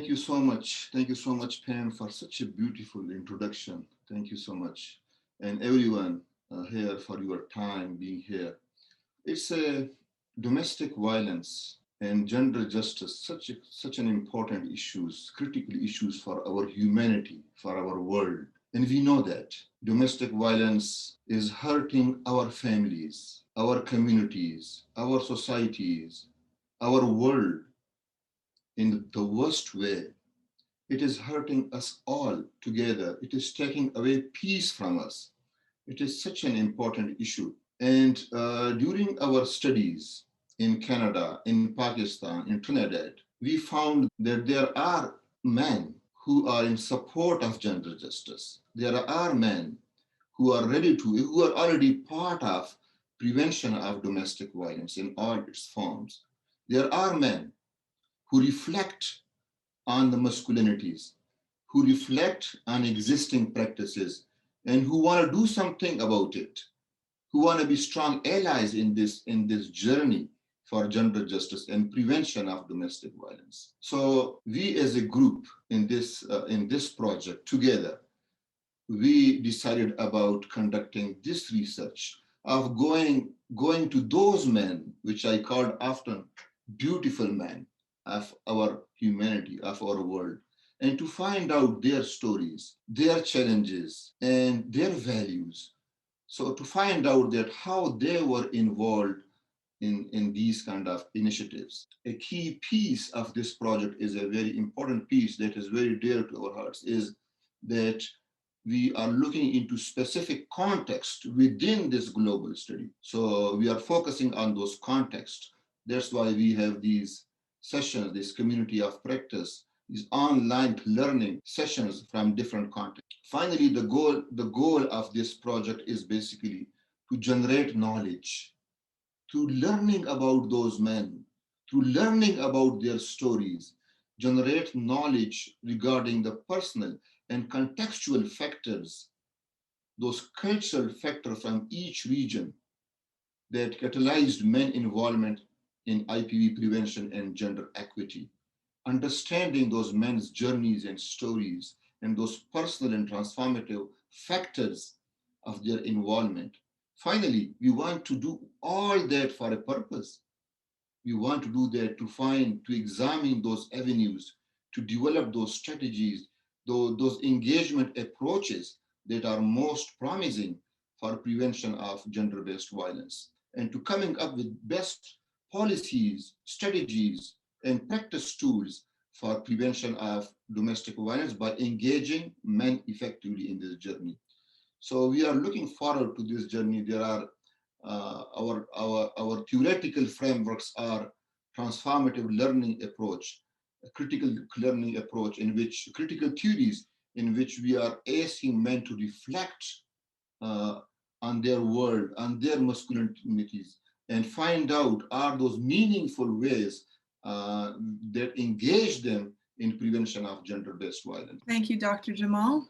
Thank you so much. Thank you so much, Pam, for such a beautiful introduction. Thank you so much. And everyone here for your time being here. It's a domestic violence and gender justice, such an important issues, critical issues for our humanity, for our world. And we know that domestic violence is hurting our families, our communities, our societies, our world in the worst way. It is hurting us all together. It is taking away peace from us. It is such an important issue. And during our studies in Canada, in Pakistan, in Trinidad, we found that there are men who are in support of gender justice. There are men who are already part of prevention of domestic violence in all its forms. There are men who reflect on the masculinities, who reflect on existing practices, and who want to do something about it, who want to be strong allies in this journey for gender justice and prevention of domestic violence. So we as a group in this project together, we decided about conducting this research of going to those men, which I called often beautiful men of our humanity, of our world, and to find out their stories, their challenges, and their values. So to find out that how they were involved in these kind of initiatives. A key piece of this project is a very important piece that is very dear to our hearts is that we are looking into specific context within this global study. So we are focusing on those contexts. That's why we have these sessions, this community of practice, these online learning sessions from different contexts. Finally, the goal of this project is basically to generate knowledge, to learning about those men, to learning about their stories, generate knowledge regarding the personal and contextual factors, those cultural factors from each region that catalyzed men involvement in IPV prevention and gender equity. Understanding those men's journeys and stories and those personal and transformative factors of their involvement. Finally, we want to do all that for a purpose. We want to do that to examine those avenues, to develop those strategies, those engagement approaches that are most promising for prevention of gender-based violence, and to coming up with best policies, strategies, and practice tools for prevention of domestic violence by engaging men effectively in this journey. So we are looking forward to this journey. There are our theoretical frameworks are transformative learning approach, a critical learning approach in which critical theories in which we are asking men to reflect uh, on their world, on their masculinities, and find out are those meaningful ways that engage them in prevention of gender-based violence. Thank you, Dr. Jamal.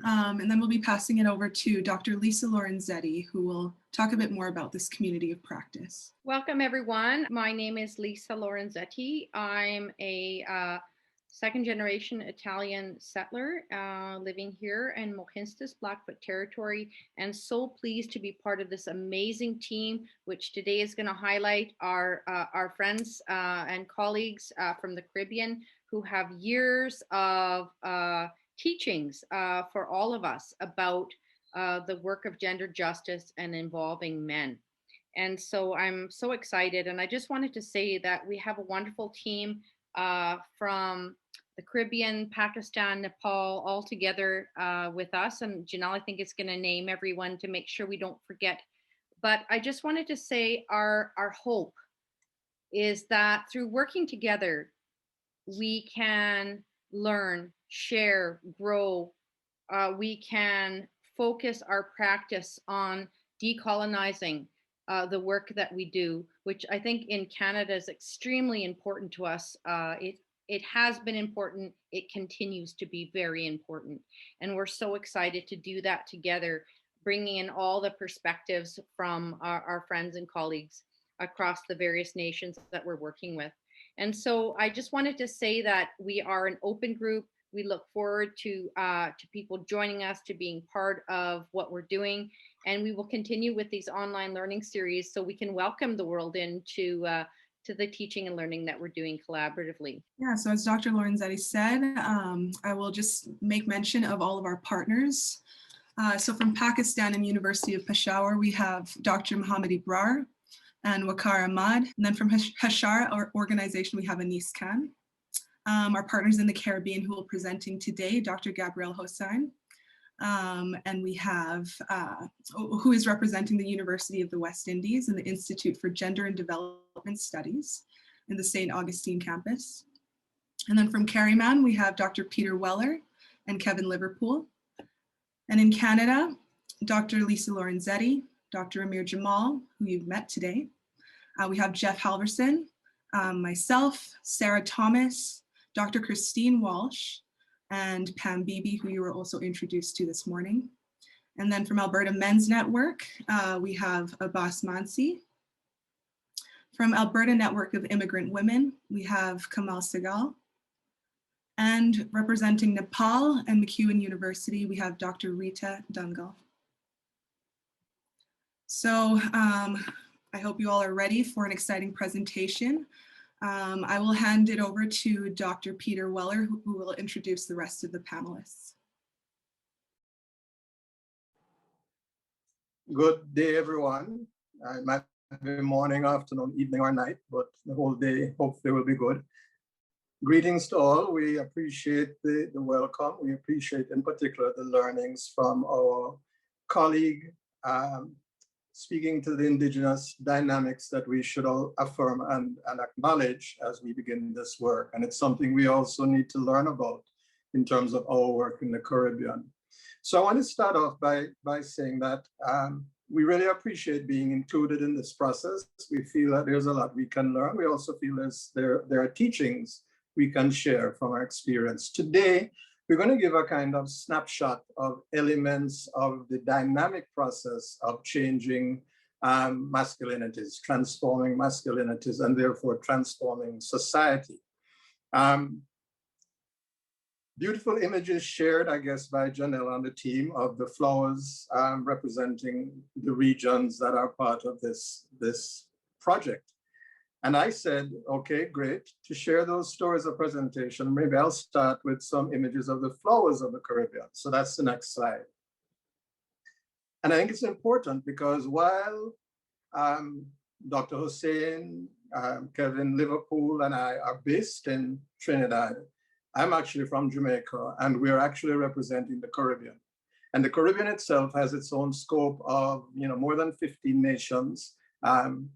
And then we'll be passing it over to Dr. Lisa Lorenzetti, who will talk a bit more about this community of practice. Welcome, everyone. My name is Lisa Lorenzetti. I'm a second generation Italian settler living here in Mohenstas, Blackfoot Territory, and so pleased to be part of this amazing team, which today is going to highlight our friends and colleagues from the Caribbean who have years of teachings for all of us about the work of gender justice and involving men. And so I'm so excited. And I just wanted to say that we have a wonderful team from the Caribbean, Pakistan, Nepal, all together with us. And Janelle, I think, is going to name everyone to make sure we don't forget. But I just wanted to say our hope is that through working together, we can learn, share, grow. We can focus our practice on decolonizing the work that we do, which I think in Canada is extremely important to us. It has been important. It continues to be very important. And we're so excited to do that together, bringing in all the perspectives from our friends and colleagues across the various nations that we're working with. And so I just wanted to say that we are an open group. We look forward to people joining us, to being part of what we're doing. And we will continue with these online learning series so we can welcome the world into to the teaching and learning that we're doing collaboratively. Yeah, so as Dr. Lorenzetti said, I will just make mention of all of our partners. So from Pakistan and University of Peshawar, we have Dr. Mohammed Ibrar and Waqar Ahmad. And then from Hashara, our organization, we have Anis Khan. Our partners in the Caribbean who will be presenting today, Dr. Gabrielle Hosein. And we have, who is representing the University of the West Indies and the Institute for Gender and Development Studies in the St. Augustine campus. And then from Carryman, we have Dr. Peter Weller and Kevin Liverpool. And in Canada, Dr. Lisa Lorenzetti, Dr. Amir Jamal, who you've met today. We have Jeff Halverson, myself, Sarah Thomas, Dr. Christine Walsh, and Pam Beebe, who you were also introduced to this morning. And then from Alberta Men's Network, we have Abbas Mansi. From Alberta Network of Immigrant Women, we have Kamal Segal. And representing Nepal and MacEwan University, we have Dr. Rita Dungal. So I hope you all are ready for an exciting presentation. I will hand it over to Dr. Peter Weller, who will introduce the rest of the panelists. Good day, everyone. It might be morning, afternoon, evening, or night, but the whole day hopefully will be good. Greetings to all. We appreciate the welcome. We appreciate in particular the learnings from our colleague speaking to the indigenous dynamics that we should all affirm and acknowledge as we begin this work. And it's something we also need to learn about in terms of our work in the Caribbean. So I want to start off by saying that we really appreciate being included in this process. We feel that there's a lot we can learn. We also feel there are teachings we can share from our experience. Today, we're going to give a kind of snapshot of elements of the dynamic process of changing masculinities, transforming masculinities, and therefore transforming society. Beautiful images shared, I guess, by Janelle and the team of the flowers representing the regions that are part of this project. And I said, okay, great, to share those stories of presentation, maybe I'll start with some images of the flowers of the Caribbean. So that's the next slide. And I think it's important because while Dr. Hosein, Kevin Liverpool, and I are based in Trinidad, I'm actually from Jamaica, and we're actually representing the Caribbean. And the Caribbean itself has its own scope of more than 15 nations.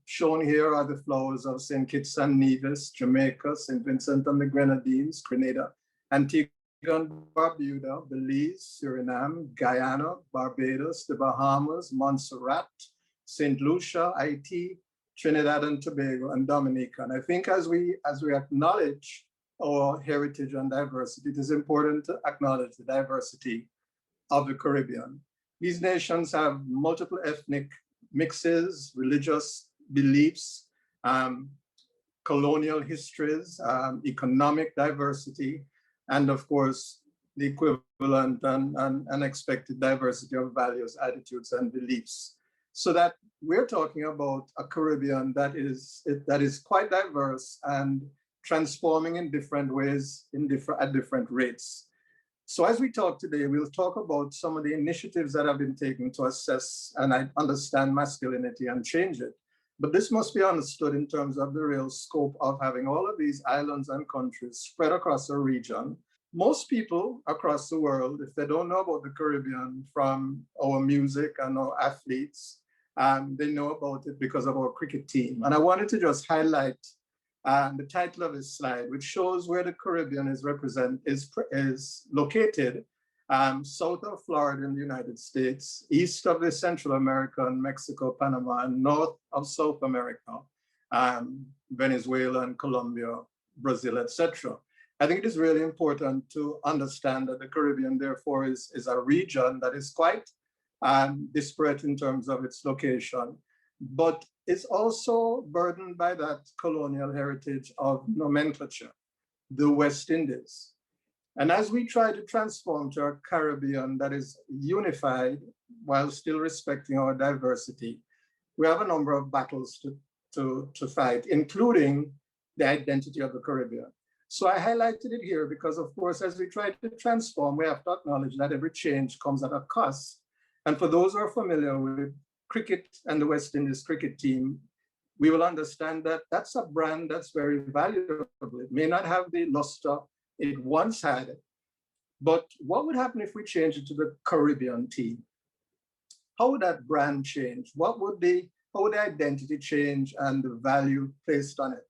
Shown here are the flowers of St. Kitts and Nevis, Jamaica, St. Vincent and the Grenadines, Grenada, Antigua and Barbuda, Belize, Suriname, Guyana, Barbados, the Bahamas, Montserrat, St. Lucia, Haiti, Trinidad and Tobago, and Dominica. And I think as we acknowledge our heritage and diversity, it is important to acknowledge the diversity of the Caribbean. These nations have multiple ethnic mixes, religious beliefs, colonial histories, economic diversity, and of course, the equivalent and unexpected diversity of values, attitudes, and beliefs. So that we're talking about a Caribbean that is quite diverse and transforming in different ways at different rates. So as we talk today, we'll talk about some of the initiatives that have been taken to assess and understand masculinity and change it. But this must be understood in terms of the real scope of having all of these islands and countries spread across a region. Most people across the world, if they don't know about the Caribbean from our music and our athletes, they know about it because of our cricket team. And I wanted to just highlight the title of this slide, which shows where the Caribbean is located, south of Florida in the United States, east of the Central America and Mexico, Panama, and north of South America, Venezuela and Colombia, Brazil, etc. I think it is really important to understand that the Caribbean, therefore, is a region that is quite disparate in terms of its location. but it's also burdened by that colonial heritage of nomenclature, the West Indies. And as we try to transform to a Caribbean that is unified while still respecting our diversity, we have a number of battles to fight, including the identity of the Caribbean. So I highlighted it here because, of course, as we try to transform, we have to acknowledge that every change comes at a cost. And for those who are familiar with cricket and the West Indies cricket team, we will understand that that's a brand that's very valuable. It may not have the luster it once had, but what would happen if we change it to the Caribbean team? How would that brand change? How would the identity change and the value placed on it?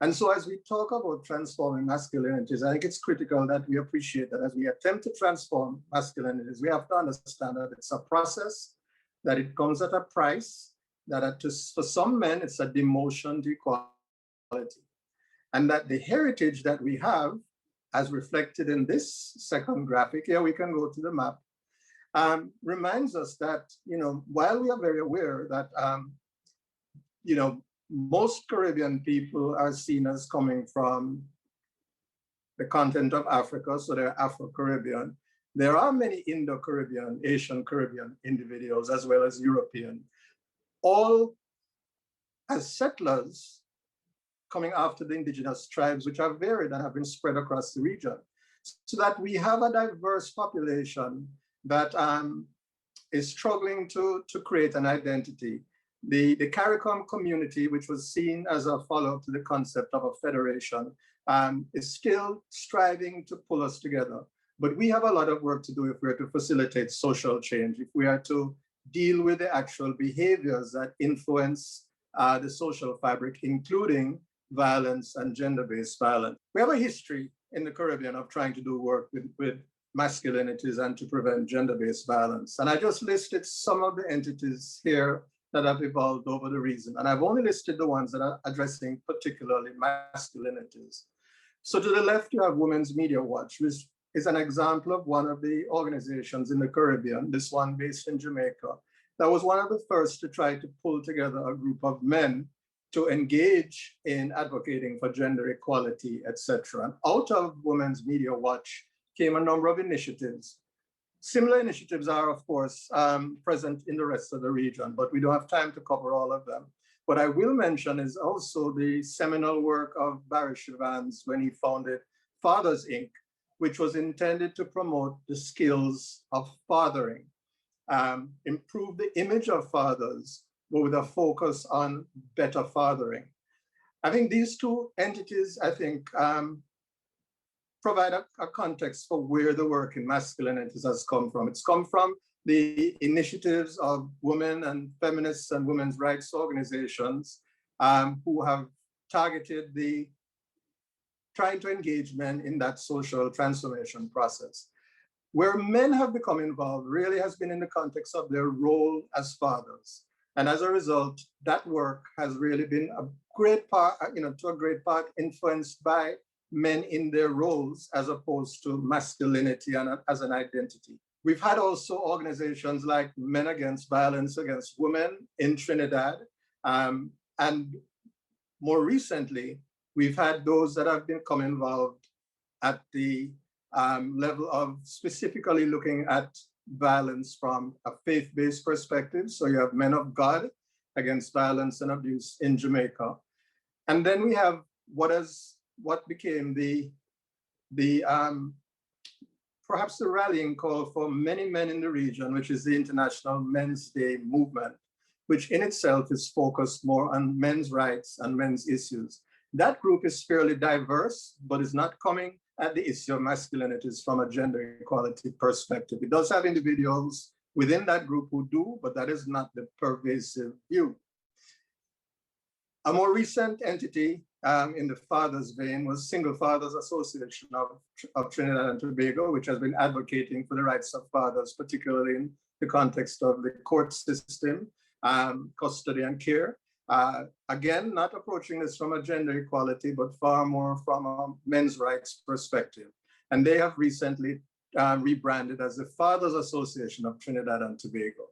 And so as we talk about transforming masculinities, I think it's critical that we appreciate that as we attempt to transform masculinities, we have to understand that it's a process, that it comes at a price, that for some men, it's a demotion to equality. And that the heritage that we have, as reflected in this second graphic, here we can go to the map, reminds us that, while we are very aware that, most Caribbean people are seen as coming from the continent of Africa, so they're Afro-Caribbean. There are many Indo-Caribbean, Asian Caribbean individuals, as well as European, all as settlers coming after the indigenous tribes, which are varied and have been spread across the region. So that we have a diverse population that is struggling to create an identity. The CARICOM community, which was seen as a follow-up to the concept of a federation, is still striving to pull us together. But we have a lot of work to do if we're to facilitate social change, if we are to deal with the actual behaviors that influence the social fabric, including violence and gender-based violence. We have a history in the Caribbean of trying to do work with masculinities and to prevent gender-based violence. And I just listed some of the entities here that have evolved over the reason. And I've only listed the ones that are addressing particularly masculinities. So to the left, you have Women's Media Watch, which is an example of one of the organizations in the Caribbean, this one based in Jamaica, that was one of the first to try to pull together a group of men to engage in advocating for gender equality, etc. And out of Women's Media Watch came a number of initiatives. Similar initiatives are, of course, present in the rest of the region, but we don't have time to cover all of them. What I will mention is also the seminal work of Barry Chivans when he founded Fathers Inc., which was intended to promote the skills of fathering, improve the image of fathers, but with a focus on better fathering. I think these two entities, provide a context for where the work in masculinities has come from. It's come from the initiatives of women and feminists and women's rights organizations who have targeted trying to engage men in that social transformation process. Where men have become involved really has been in the context of their role as fathers. And as a result, that work has really been a great part, to a great part influenced by men in their roles as opposed to masculinity and as an identity. We've had also organizations like Men Against Violence Against Women in Trinidad. And more recently, we've had those that have become involved at the level of specifically looking at violence from a faith-based perspective. So you have Men of God Against Violence and Abuse in Jamaica. And then we have what became perhaps the rallying call for many men in the region, which is the International Men's Day movement, which in itself is focused more on men's rights and men's issues. That group is fairly diverse, but is not coming at the issue of masculinities from a gender equality perspective. It does have individuals within that group who do, but that is not the pervasive view. A more recent entity in the fathers vein was Single Fathers Association of Trinidad and Tobago, which has been advocating for the rights of fathers, particularly in the context of the court system, custody and care. Again, not approaching this from a gender equality, but far more from a men's rights perspective. And they have recently rebranded as the Fathers Association of Trinidad and Tobago.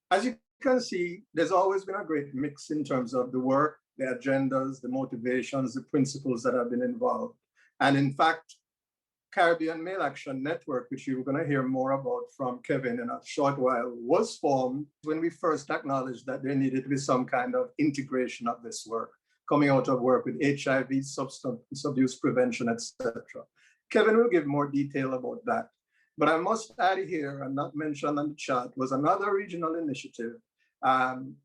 As you can see, there's always been a great mix in terms of the work, the agendas, the motivations, the principles that have been involved. And in fact, Caribbean Male Action Network, which you're going to hear more about from Kevin in a short while, was formed when we first acknowledged that there needed to be some kind of integration of this work, coming out of work with HIV, substance abuse prevention, etc. Kevin will give more detail about that. But I must add here, and not mentioned on the chat, was another regional initiative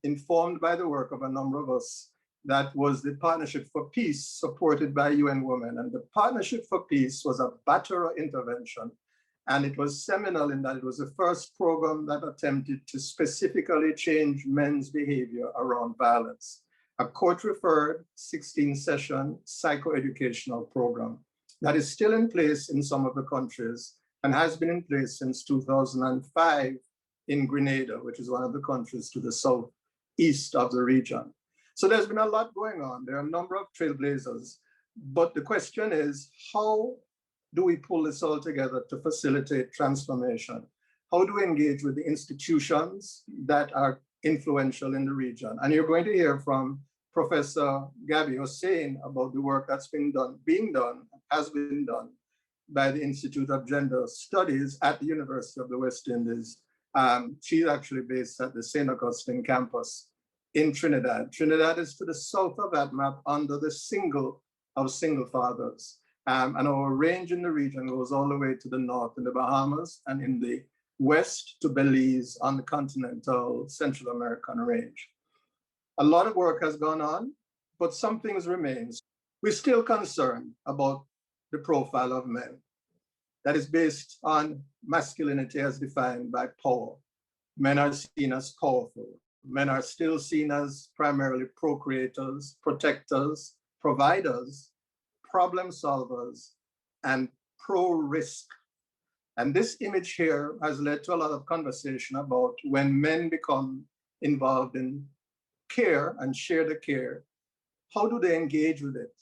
informed by the work of a number of us. That was the Partnership for Peace, supported by UN Women. And the Partnership for Peace was a Batara intervention. And it was seminal in that it was the first program that attempted to specifically change men's behavior around violence. A court-referred 16-session psychoeducational program that is still in place in some of the countries and has been in place since 2005 in Grenada, which is one of the countries to the southeast of the region. So there's been a lot going on. There are a number of trailblazers, but the question is, how do we pull this all together to facilitate transformation? How do we engage with the institutions that are influential in the region? And you're going to hear from Professor Gabrielle Hosein about the work that's has been done by the Institute of Gender Studies at the University of the West Indies. She's actually based at the St. Augustine campus in Trinidad. Trinidad is to the south of that map under the single fathers. And our range in the region goes all the way to the north in the Bahamas and in the west to Belize on the continental Central American range. A lot of work has gone on, but some things remain. We're still concerned about the profile of men that is based on masculinity as defined by power. Men are seen as powerful. Men are still seen as primarily procreators, protectors, providers, problem solvers, and pro-risk. And this image here has led to a lot of conversation about when men become involved in care and share the care, how do they engage with it?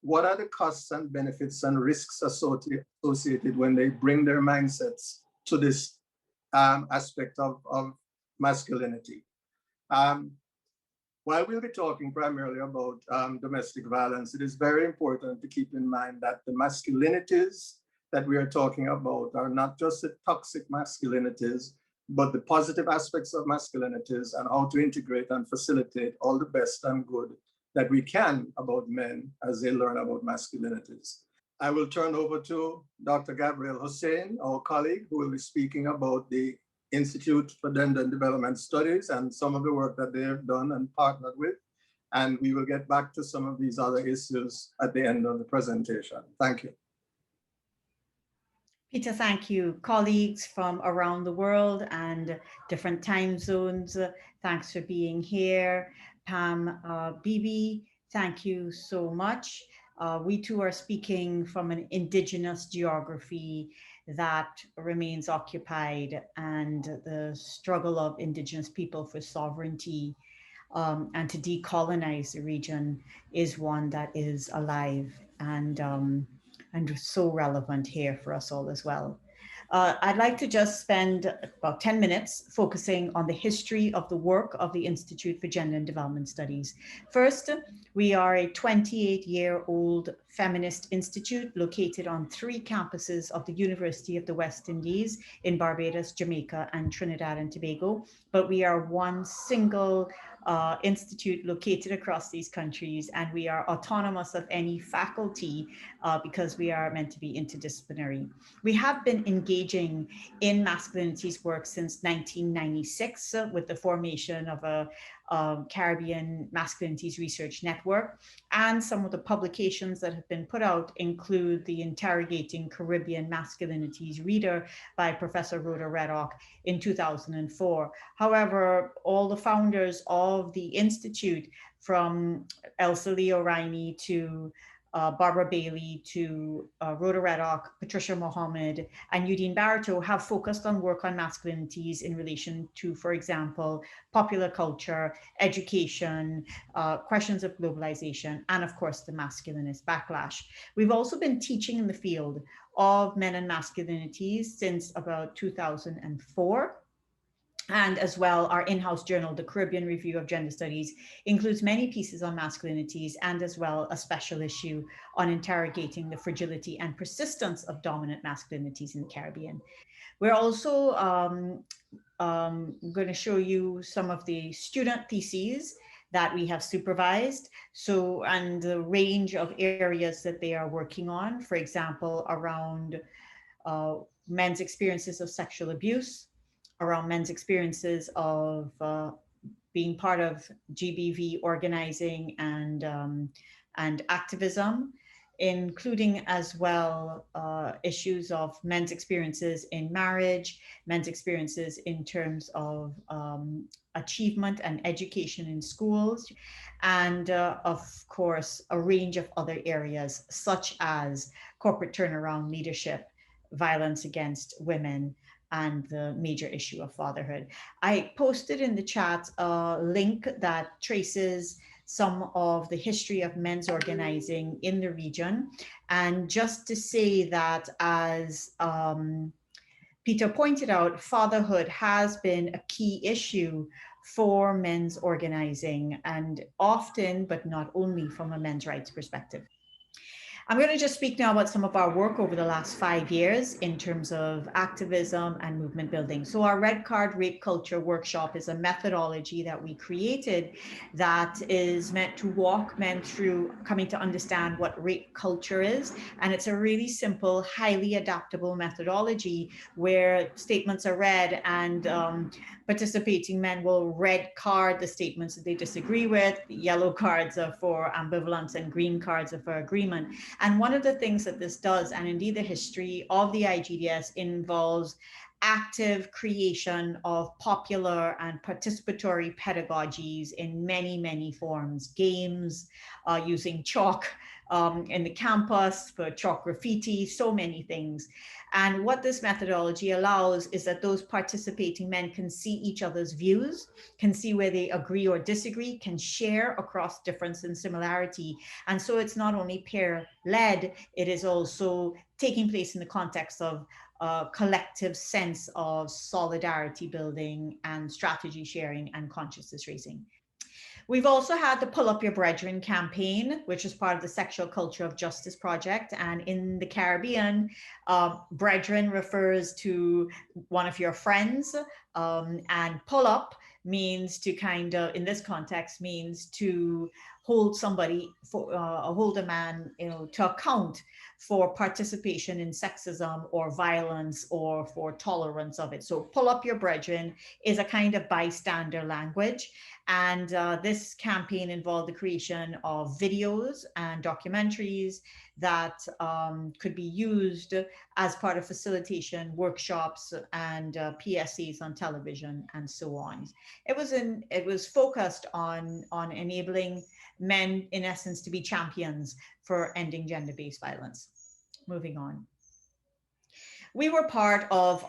What are the costs and benefits and risks associated when they bring their mindsets to this aspect of masculinity? While we'll be talking primarily about domestic violence, it is very important to keep in mind that the masculinities that we are talking about are not just the toxic masculinities, but the positive aspects of masculinities and how to integrate and facilitate all the best and good that we can about men as they learn about masculinities. I will turn over to Dr. Gabrielle Hosein, our colleague, who will be speaking about the Institute for Gender and Development Studies and some of the work that they have done and partnered with. And we will get back to some of these other issues at the end of the presentation. Thank you. Peter, thank you. Colleagues from around the world and different time zones, thanks for being here. Pam, Bibi, thank you so much. We too are speaking from an indigenous geography that remains occupied, and the struggle of indigenous people for sovereignty and to decolonize the region is one that is alive and so relevant here for us all as well. I'd like to just spend about 10 minutes focusing on the history of the work of the Institute for Gender and Development Studies. First, we are a 28-year-old feminist institute located on 3 campuses of the University of the West Indies in Barbados, Jamaica, and Trinidad and Tobago. But we are one single institute located across these countries, and we are autonomous of any faculty because we are meant to be interdisciplinary. We have been engaging in masculinities work since 1996 with the formation of a Caribbean Masculinities Research Network, and some of the publications that have been put out include the Interrogating Caribbean Masculinities Reader by Professor Rhoda Reddock in 2004. However, all the founders of the Institute, from Elsa Leo Riney to Barbara Bailey to Rhoda Reddock, Patricia Mohammed, and Udine Barito, have focused on work on masculinities in relation to, for example, popular culture, education, questions of globalization, and of course, the masculinist backlash. We've also been teaching in the field of men and masculinities since about 2004. And as well, our in-house journal, the Caribbean Review of Gender Studies, includes many pieces on masculinities and as well a special issue on interrogating the fragility and persistence of dominant masculinities in the Caribbean. We're also going to show you some of the student theses that we have supervised. So, and the range of areas that they are working on, for example, around men's experiences of sexual abuse, around men's experiences of being part of GBV organizing and activism, including as well issues of men's experiences in marriage, men's experiences in terms of achievement and education in schools, and of course, a range of other areas such as corporate turnaround leadership, violence against women, and the major issue of fatherhood. I posted in the chat a link that traces some of the history of men's organizing in the region. And just to say that, as Peter pointed out, fatherhood has been a key issue for men's organizing, and often, but not only, from a men's rights perspective. I'm going to just speak now about some of our work over the last 5 years in terms of activism and movement building. So our Red Card Rape Culture Workshop is a methodology that we created that is meant to walk men through coming to understand what rape culture is. And it's a really simple, highly adaptable methodology where statements are read and participating men will red card the statements that they disagree with. Yellow cards are for ambivalence and green cards are for agreement. And one of the things that this does, and indeed the history of the IGDS, involves active creation of popular and participatory pedagogies in many, many forms, games, using chalk in the campus for chalk graffiti, so many things. And what this methodology allows is that those participating men can see each other's views, can see where they agree or disagree, can share across difference and similarity. And so it's not only peer-led, it is also taking place in the context of a collective sense of solidarity building and strategy sharing and consciousness raising. We've also had the Pull Up Your Brethren campaign, which is part of the Sexual Culture of Justice Project. And in the Caribbean, brethren refers to one of your friends, and pull up means to kind of, in this context, means to hold somebody, hold a man, to account for participation in sexism or violence or for tolerance of it. So pull up your brethren is a kind of bystander language. And this campaign involved the creation of videos and documentaries that could be used as part of facilitation workshops and PSAs on television and so on. It was focused on enabling men, in essence, to be champions for ending gender-based violence. Moving on. We were part of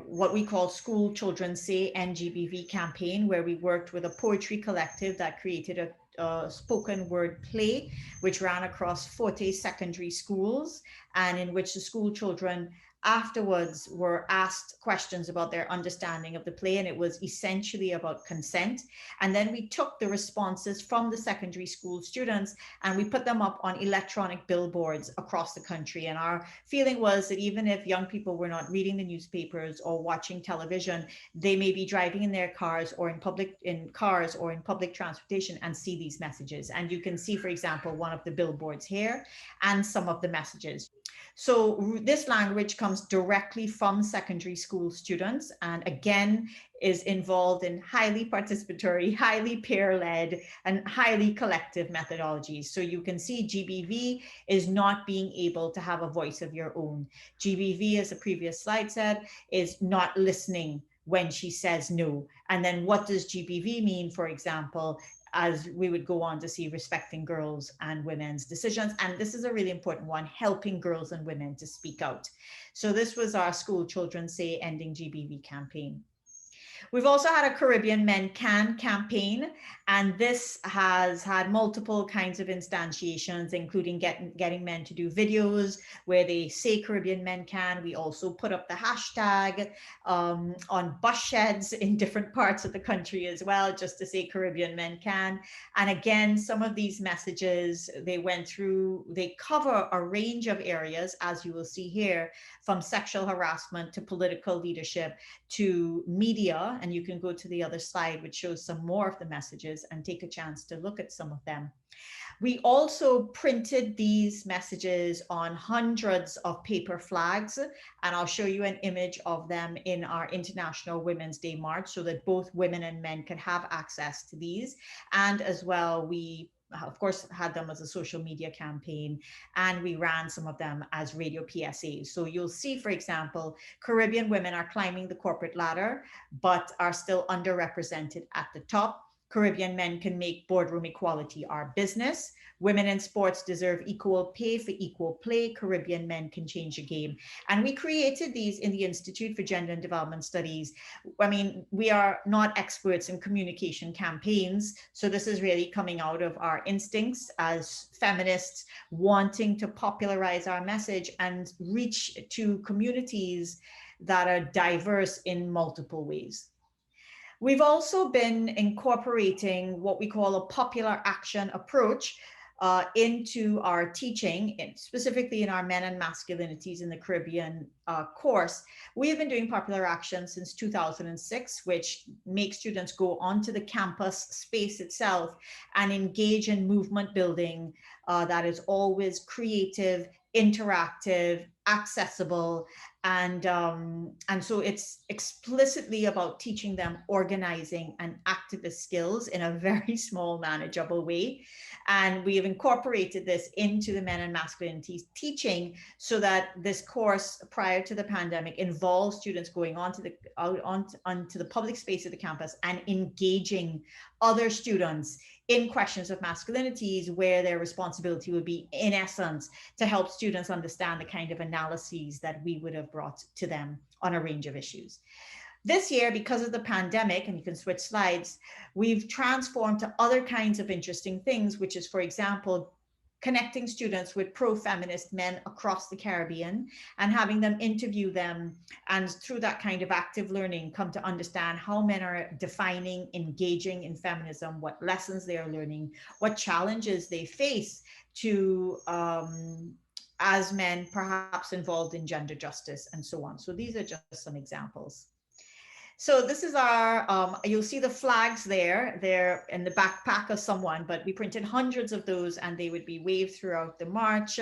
what we call School Children Say NGBV campaign, where we worked with a poetry collective that created a spoken word play, which ran across 40 secondary schools, and in which the school children afterwards were asked questions about their understanding of the play, and it was essentially about consent. And then we took the responses from the secondary school students and we put them up on electronic billboards across the country. And our feeling was that even if young people were not reading the newspapers or watching television, they may be driving in their cars or in public transportation and see these messages. And you can see, for example, one of the billboards here and some of the messages. So this language comes directly from secondary school students, and again is involved in highly participatory, highly peer-led, and highly collective methodologies. So you can see GBV is not being able to have a voice of your own. GBV, as the previous slide said, is not listening when she says no. And then what does GBV mean, for example, as we would go on to see respecting girls and women's decisions. And this is a really important one, helping girls and women to speak out. So this was our School Children Say Ending GBV campaign. We've also had a Caribbean Men Can campaign, and this has had multiple kinds of instantiations, including getting men to do videos where they say Caribbean Men Can. We also put up the hashtag on bus sheds in different parts of the country as well, just to say Caribbean Men Can. And again, some of these messages, they cover a range of areas, as you will see here, from sexual harassment to political leadership to media. And you can go to the other slide, which shows some more of the messages, and take a chance to look at some of them. We also printed these messages on hundreds of paper flags, and I'll show you an image of them in our International Women's Day March so that both women and men can have access to these. And as well, we of course had them as a social media campaign, and we ran some of them as radio PSAs. So you'll see, for example, Caribbean women are climbing the corporate ladder, but are still underrepresented at the top. Caribbean men can make boardroom equality our business. Women in sports deserve equal pay for equal play. Caribbean men can change the game. And we created these in the Institute for Gender and Development Studies. I mean, we are not experts in communication campaigns, so this is really coming out of our instincts as feminists wanting to popularize our message and reach to communities that are diverse in multiple ways. We've also been incorporating what we call a popular action approach into our teaching, specifically in our Men and Masculinities in the Caribbean course. We have been doing popular action since 2006, which makes students go onto the campus space itself and engage in movement building that is always creative, interactive, accessible, and so it's explicitly about teaching them organizing and activist skills in a very small, manageable way. And we have incorporated this into the Men and Masculinities teaching so that this course prior to the pandemic involves students going onto the public space of the campus and engaging other students in questions of masculinities, where their responsibility would be, in essence, to help students understand the kind of analyses that we would have brought to them on a range of issues. This year, because of the pandemic, and you can switch slides, we've transformed to other kinds of interesting things, which is, for example, connecting students with pro-feminist men across the Caribbean and having them interview them, and through that kind of active learning come to understand how men are defining, engaging in feminism, what lessons they are learning, what challenges they face to as men perhaps involved in gender justice and so on. So these are just some examples. So this is our, you'll see the flags there. They're in the backpack of someone, but we printed hundreds of those and they would be waved throughout the march.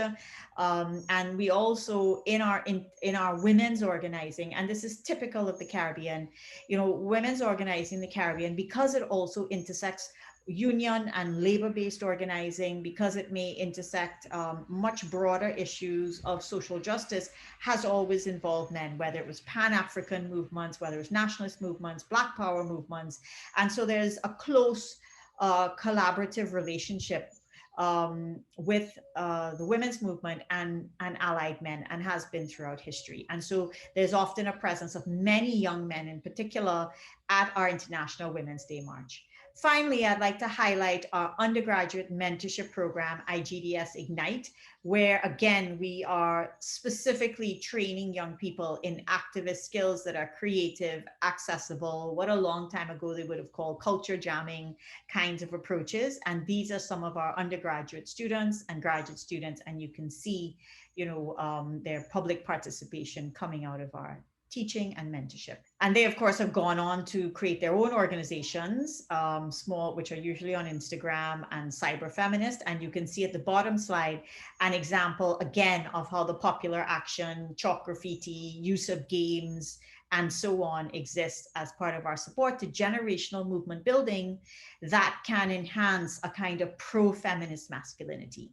And we also, in our women's organizing, and this is typical of the Caribbean, you know, women's organizing in the Caribbean, because it also intersects union and labor-based organizing, because it may intersect much broader issues of social justice, has always involved men, whether it was Pan-African movements, whether it was nationalist movements, Black Power movements. And so there's a close collaborative relationship with the women's movement and allied men, and has been throughout history. And so there's often a presence of many young men in particular at our International Women's Day March. Finally, I'd like to highlight our undergraduate mentorship program, IGDS Ignite, where again, we are specifically training young people in activist skills that are creative, accessible, what a long time ago they would have called culture jamming kinds of approaches. And these are some of our undergraduate students and graduate students, and you can see, you know, their public participation coming out of our teaching and mentorship. And they, of course, have gone on to create their own organizations, small, which are usually on Instagram, and cyber feminist. And you can see at the bottom slide an example, again, of how the popular action, chalk graffiti, use of games, and so on exists as part of our support to generational movement building that can enhance a kind of pro-feminist masculinity.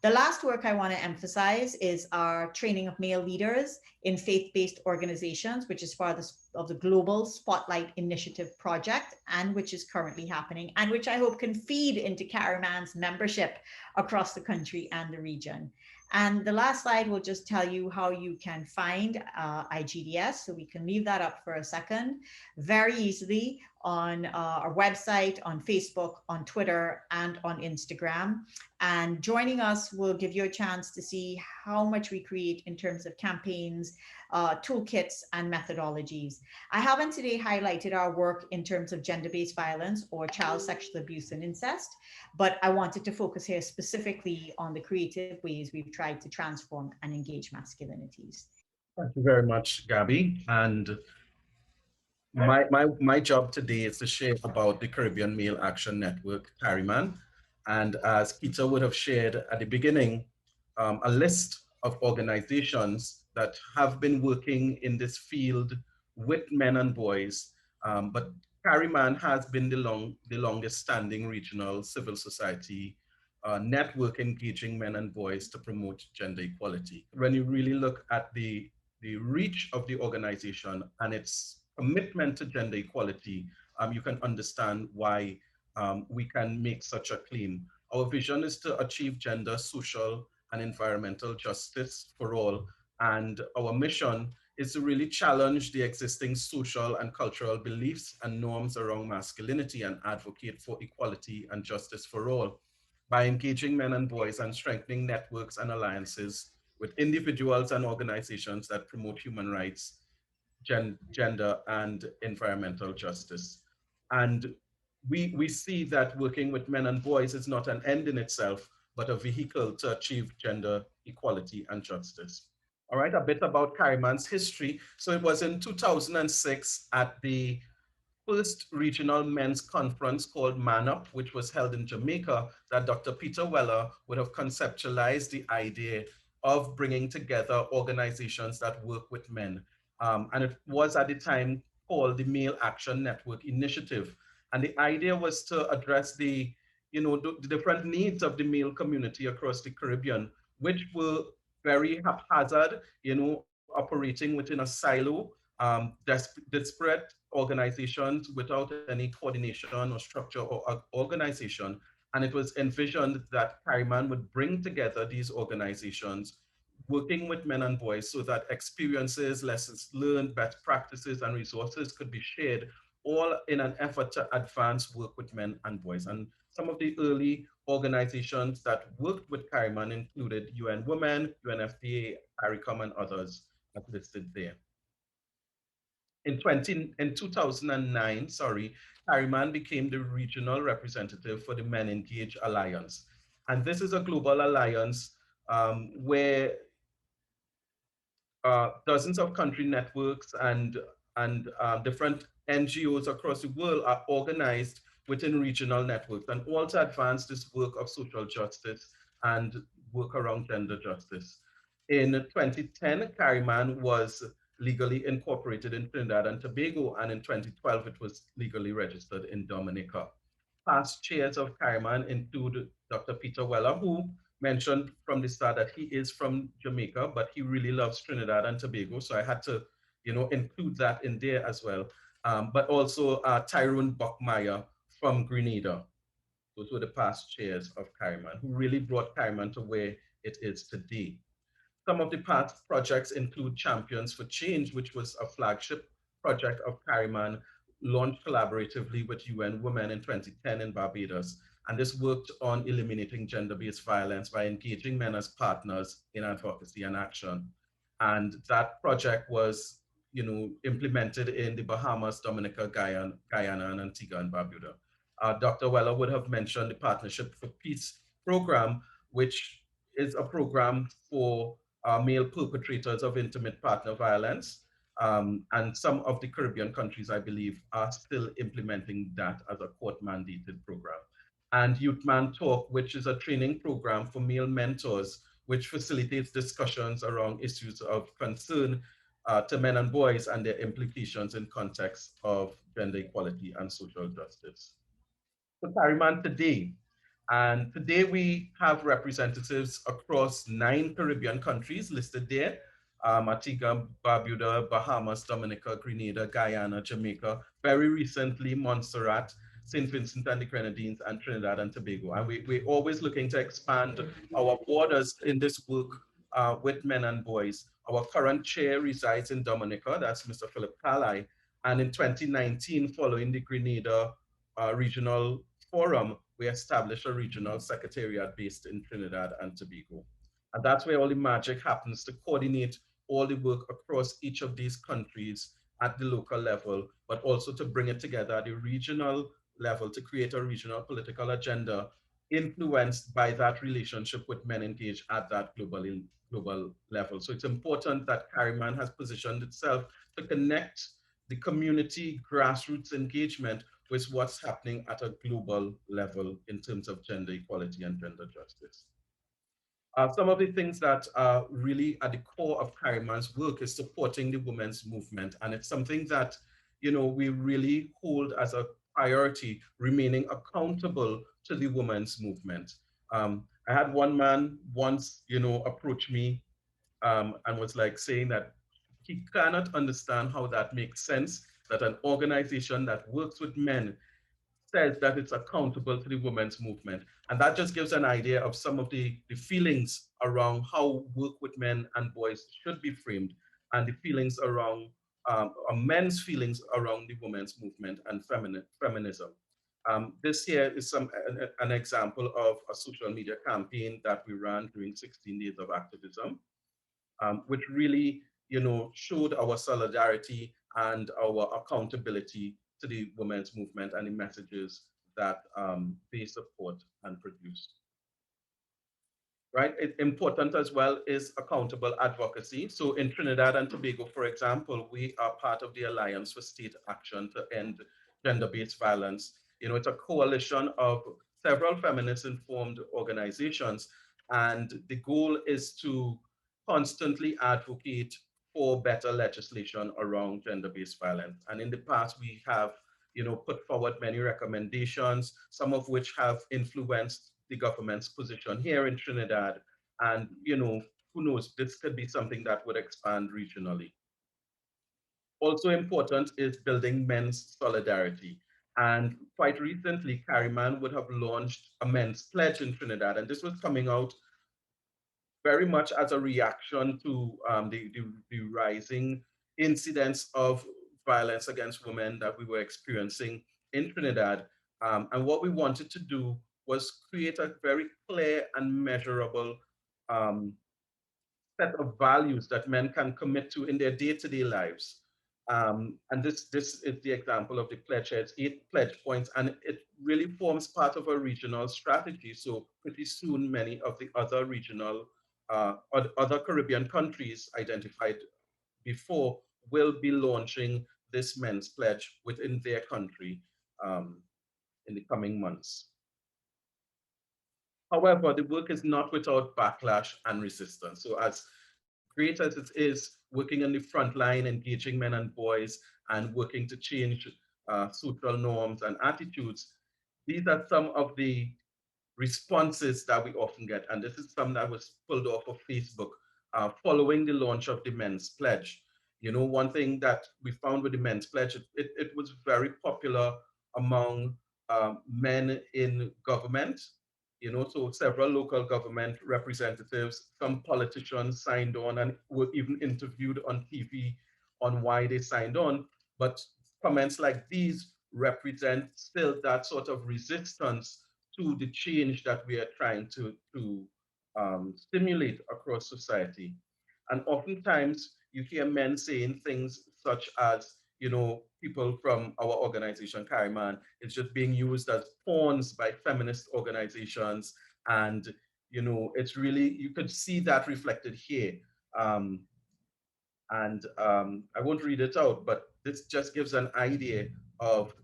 The last work I want to emphasize is our training of male leaders in faith-based organizations, which is part of the Global Spotlight Initiative project, and which is currently happening, and which I hope can feed into CARIMAN's membership across the country and the region. And the last slide will just tell you how you can find IGDS. So we can leave that up for a second. Very easily on our website, on Facebook, on Twitter, and on Instagram. And joining us will give you a chance to see how much we create in terms of campaigns, toolkits, and methodologies. I haven't today highlighted our work in terms of gender-based violence or child sexual abuse and incest, but I wanted to focus here specifically on the creative ways we've tried to transform and engage masculinities. Thank you very much, Gabby. And my job today is to share about the Caribbean Male Action Network, CARIMAN. And as Peter would have shared at the beginning, a list of organizations that have been working in this field with men and boys. But CARIMAN has been the longest standing regional civil society network engaging men and boys to promote gender equality. When you really look at the reach of the organization and its commitment to gender equality, you can understand why we can make such a claim. Our vision is to achieve gender, social, and environmental justice for all. And our mission is to really challenge the existing social and cultural beliefs and norms around masculinity and advocate for equality and justice for all by engaging men and boys and strengthening networks and alliances with individuals and organizations that promote human rights, gender, and environmental justice. And we see that working with men and boys is not an end in itself, but a vehicle to achieve gender equality and justice. All right, a bit about CARIMAN's history. So it was in 2006 at the first regional men's conference called Man Up, which was held in Jamaica, that Dr. Peter Weller would have conceptualized the idea of bringing together organizations that work with men. And it was at the time called the Male Action Network Initiative. And the idea was to address the different needs of the male community across the Caribbean, which were very haphazard, operating within a silo, disparate organizations without any coordination or structure or organization. And it was envisioned that CARIMAN would bring together these organizations, working with men and boys so that experiences, lessons learned, best practices, and resources could be shared, all in an effort to advance work with men and boys. And some of the early organizations that worked with CARIMAN included UN Women, UNFPA, CARICOM, and others as listed there. In 2009, CARIMAN became the regional representative for the Men Engage Alliance. And this is a global alliance where dozens of country networks and different NGOs across the world are organized within regional networks, and all to advance this work of social justice and work around gender justice. In 2010, CARIMAN was legally incorporated in Trinidad and Tobago, and in 2012, it was legally registered in Dominica. Past chairs of CARIMAN include Dr. Peter Weller, who mentioned from the start that he is from Jamaica, but he really loves Trinidad and Tobago, so I had to include that in there as well. But also Tyrone Buckmeyer from Grenada. Those were the past chairs of CARIMAN, who really brought CARIMAN to where it is today. Some of the past projects include Champions for Change, which was a flagship project of CARIMAN, launched collaboratively with UN Women in 2010 in Barbados. And this worked on eliminating gender-based violence by engaging men as partners in advocacy and action. And that project was implemented in the Bahamas, Dominica, Guyana, and Antigua and Barbuda. Dr. Weller would have mentioned the Partnership for Peace program, which is a program for male perpetrators of intimate partner violence. And some of the Caribbean countries, I believe, are still implementing that as a court-mandated program. And Youth Man Talk, which is a training program for male mentors, which facilitates discussions around issues of concern to men and boys and their implications in context of gender equality and social justice. So CARIMAN today. And today we have representatives across 9 Caribbean countries listed there. Antigua, Barbuda, Bahamas, Dominica, Grenada, Guyana, Jamaica, very recently Montserrat. St. Vincent and the Grenadines, and Trinidad and Tobago. And we're always looking to expand our borders in this work with men and boys. Our current chair resides in Dominica, that's Mr. Philip Calai. And in 2019, following the Grenada Regional Forum, we established a regional secretariat based in Trinidad and Tobago. And that's where all the magic happens, to coordinate all the work across each of these countries at the local level, but also to bring it together at the regional level to create a regional political agenda influenced by that relationship with men engaged at that global level. So it's important that Carryman has positioned itself to connect the community grassroots engagement with what's happening at a global level in terms of gender equality and gender justice. Some of the things that are really at the core of Carryman's work is supporting the women's movement. And it's something that, we really hold as a priority, remaining accountable to the women's movement. I had one man once, approach me and was like saying that he cannot understand how that makes sense, that an organization that works with men says that it's accountable to the women's movement. And that just gives an idea of some of the feelings around how work with men and boys should be framed, and the feelings around, men's feelings around the women's movement and feminism. This here is an example of a social media campaign that we ran during 16 Days of Activism, which really, showed our solidarity and our accountability to the women's movement and the messages that they support and produce. Right, important as well is accountable advocacy. So in Trinidad and Tobago, for example, we are part of the Alliance for State Action to End Gender-Based Violence. It's a coalition of several feminist-informed organizations, and the goal is to constantly advocate for better legislation around gender-based violence. And in the past, we have, put forward many recommendations, some of which have influenced the government's position here in Trinidad. And, who knows, this could be something that would expand regionally. Also important is building men's solidarity. And quite recently, Carryman would have launched a men's pledge in Trinidad. And this was coming out very much as a reaction to the rising incidents of violence against women that we were experiencing in Trinidad. And what we wanted to do was create a very clear and measurable set of values that men can commit to in their day-to-day lives. And this is the example of the pledge. It's 8 pledge points, and it really forms part of a regional strategy. So pretty soon, many of the other regional, other Caribbean countries identified before will be launching this men's pledge within their country in the coming months. However, the work is not without backlash and resistance. So as great as it is working on the front line, engaging men and boys, and working to change social norms and attitudes, these are some of the responses that we often get. And this is some that was pulled off of Facebook following the launch of the Men's Pledge. One thing that we found with the Men's Pledge, it was very popular among men in government. So several local government representatives, some politicians signed on and were even interviewed on TV on why they signed on. But comments like these represent still that sort of resistance to the change that we are trying to stimulate across society. And oftentimes you hear men saying things such as, people from our organization, Carryman, is just being used as pawns by feminist organizations. And, it's really, you could see that reflected here. I won't read it out, but this just gives an idea of,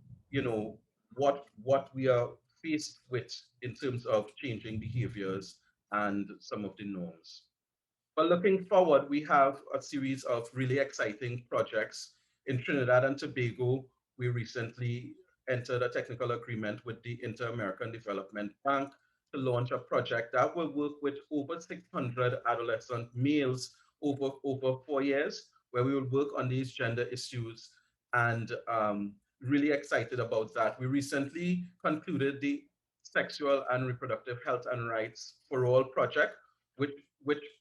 what we are faced with in terms of changing behaviors and some of the norms. But looking forward, we have a series of really exciting projects. In Trinidad and Tobago, we recently entered a technical agreement with the Inter-American Development Bank to launch a project that will work with over 600 adolescent males over 4 years, where we will work on these gender issues and really excited about that. We recently concluded the Sexual and Reproductive Health and Rights for All project, which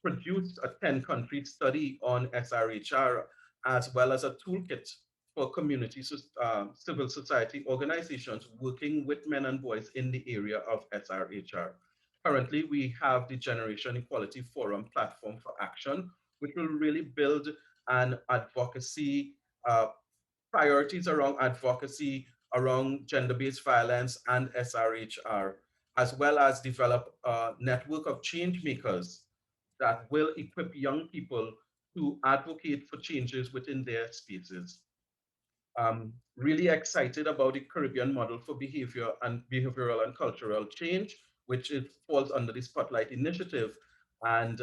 produced a 10-country study on SRHR, as well as a toolkit for community civil society organizations working with men and boys in the area of SRHR. Currently, we have the Generation Equality Forum Platform for Action, which will really build an advocacy, priorities around advocacy, around gender-based violence and SRHR, as well as develop a network of change makers that will equip young people to advocate for changes within their spaces. Really excited about the Caribbean model for behavioral and cultural change, which falls under the Spotlight Initiative. And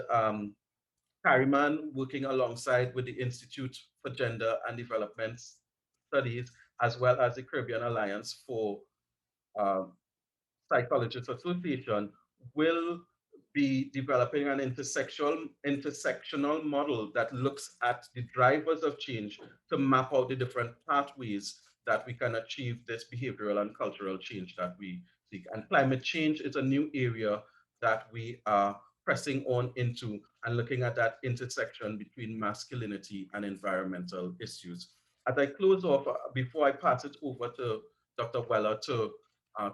Carryman working alongside with the Institute for Gender and Development Studies, as well as the Caribbean Alliance for Psychologists Association, will be developing an intersectional model that looks at the drivers of change to map out the different pathways that we can achieve this behavioral and cultural change that we seek. And climate change is a new area that we are pressing on into and looking at that intersection between masculinity and environmental issues. As I close off, before I pass it over to Dr. Weller to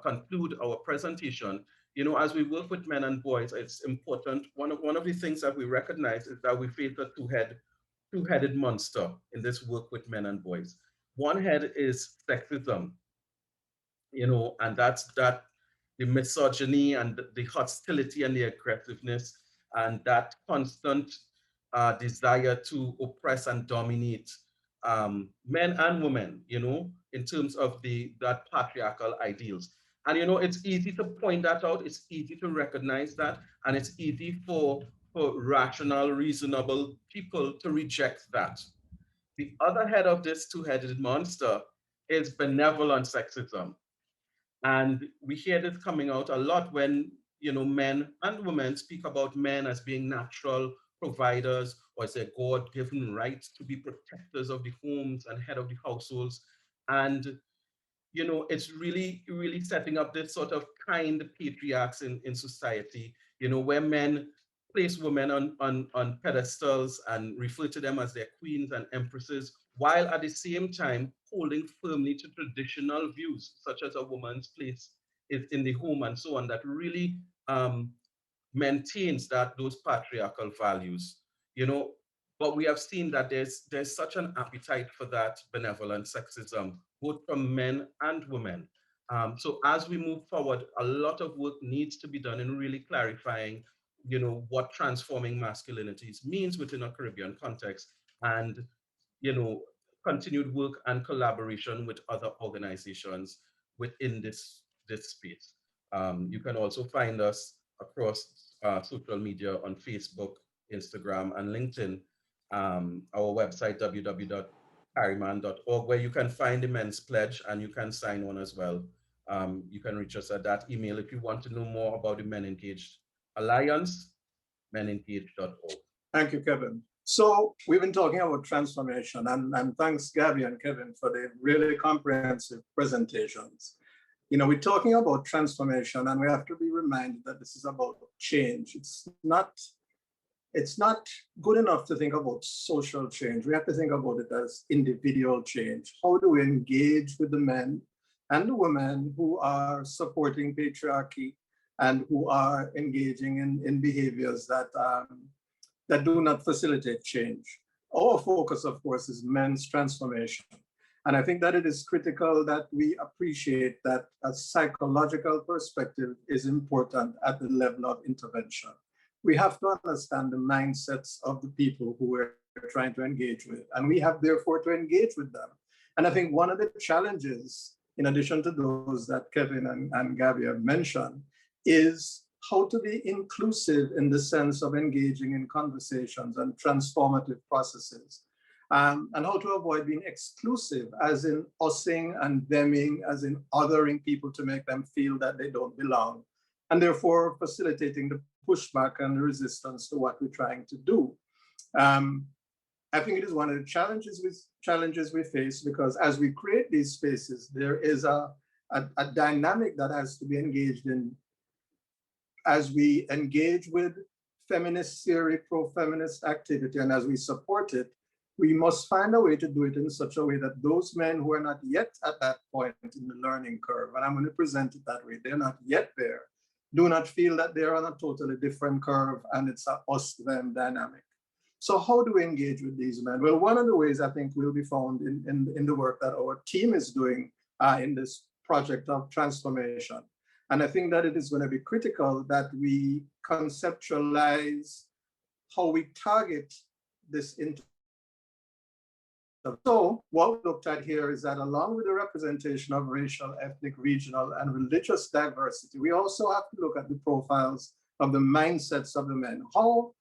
conclude our presentation, you know, as we work with men and boys, it's important. One of the things that we recognize is that we face a two-headed monster in this work with men and boys. One head is sexism, you know, and that's the misogyny and the hostility and the aggressiveness and that constant desire to oppress and dominate men and women, you know, in terms of that patriarchal ideals. And, you know, it's easy to point that out. It's easy to recognize that. And it's easy for rational, reasonable people to reject that. The other head of this two-headed monster is benevolent sexism. And we hear this coming out a lot when, you know, men and women speak about men as being natural providers, or it's a God-given right to be protectors of the homes and head of the households. And, you know, it's really, really setting up this sort of kind patriarchs in society, you know, where men place women on pedestals and refer to them as their queens and empresses, while at the same time holding firmly to traditional views, such as a woman's place is in the home and so on, that really maintains those patriarchal values, you know. But we have seen that there's such an appetite for that benevolent sexism, both from men and women. So as we move forward, a lot of work needs to be done in really clarifying, you know, what transforming masculinities means within a Caribbean context, and, you know, continued work and collaboration with other organizations within this space. You can also find us across social media on Facebook, Instagram, and LinkedIn. Our website, www.carryman.org, where you can find the Men's Pledge and you can sign on as well. You can reach us at that email if you want to know more about the Men Engaged Alliance, menengaged.org. Thank you, Kevin. So we've been talking about transformation, and thanks, Gabby and Kevin, for the really comprehensive presentations. You know, we're talking about transformation, and we have to be reminded that this is about change. It's not good enough to think about social change. We have to think about it as individual change. How do we engage with the men and the women who are supporting patriarchy and who are engaging in behaviors that do not facilitate change? Our focus, of course, is men's transformation. And I think that it is critical that we appreciate that a psychological perspective is important at the level of intervention. We have to understand the mindsets of the people who we're trying to engage with, and we have therefore to engage with them. And I think one of the challenges, in addition to those that Kevin and Gabby have mentioned, is how to be inclusive in the sense of engaging in conversations and transformative processes, and how to avoid being exclusive, as in using and theming, as in othering people to make them feel that they don't belong, and therefore facilitating the pushback and the resistance to what we're trying to do. I think it is one of the challenges we face, because as we create these spaces, there is a dynamic that has to be engaged in. As we engage with feminist theory, pro-feminist activity, and as we support it, we must find a way to do it in such a way that those men who are not yet at that point in the learning curve, and I'm going to present it that way, they're not yet there, do not feel that they're on a totally different curve and it's a us-them dynamic. So how do we engage with these men? Well, one of the ways I think will be found in the work that our team is doing in this project of transformation. And I think that it is going to be critical that we conceptualize how we target this. So what we looked at here is that along with the representation of racial, ethnic, regional, and religious diversity, we also have to look at the profiles of the mindsets of the men. How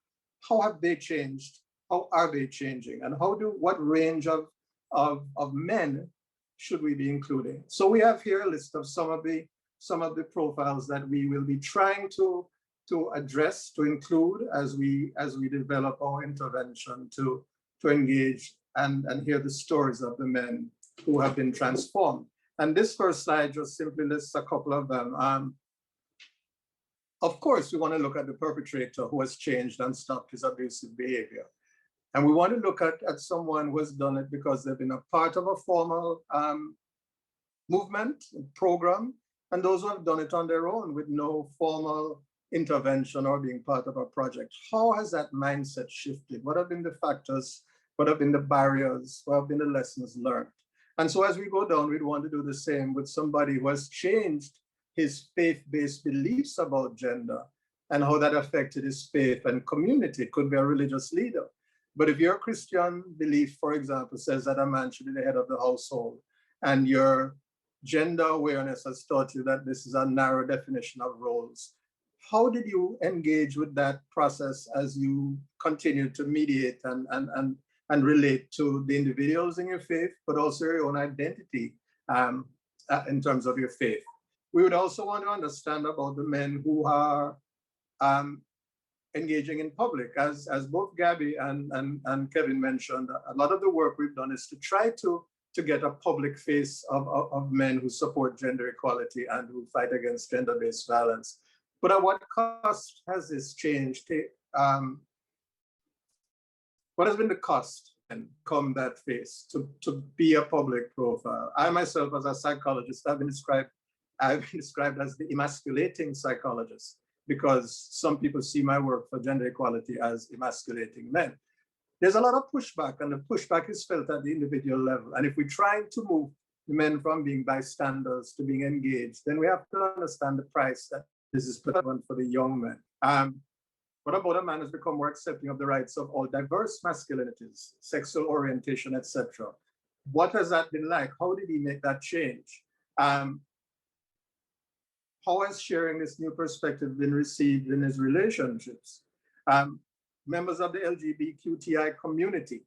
have they changed? How are they changing? And what range of men should we be including? So we have here a list of some of the profiles that we will be trying to address, to include as we develop our intervention to engage and hear the stories of the men who have been transformed. And this first slide just simply lists a couple of them. Of course, we want to look at the perpetrator who has changed and stopped his abusive behavior. And we want to look at someone who has done it because they've been a part of a formal movement, program, and those who have done it on their own with no formal intervention or being part of a project. How has that mindset shifted? What have been the factors? What have been the barriers? What have been the lessons learned? And so as we go down, we'd want to do the same with somebody who has changed his faith-based beliefs about gender and how that affected his faith and community. It could be a religious leader. But if your Christian belief, for example, says that a man should be the head of the household, and your gender awareness has taught you that this is a narrow definition of roles, how did you engage with that process as you continue to mediate and relate to the individuals in your faith, but also your own identity in terms of your faith? We would also want to understand about the men who are engaging in public. As both Gabby and Kevin mentioned, a lot of the work we've done is to try to get a public face of men who support gender equality and who fight against gender-based violence. But at what cost has this changed? What has been the cost and come that face to be a public profile? I myself, as a psychologist, I've been described as the emasculating psychologist, because some people see my work for gender equality as emasculating men. There's a lot of pushback, and the pushback is felt at the individual level. And if we try to move the men from being bystanders to being engaged, then we have to understand the price that this is put on for the young men. What about a man who's become more accepting of the rights of all diverse masculinities, sexual orientation, etc.? What has that been like? How did he make that change? How has sharing this new perspective been received in his relationships? Members of the LGBTQI community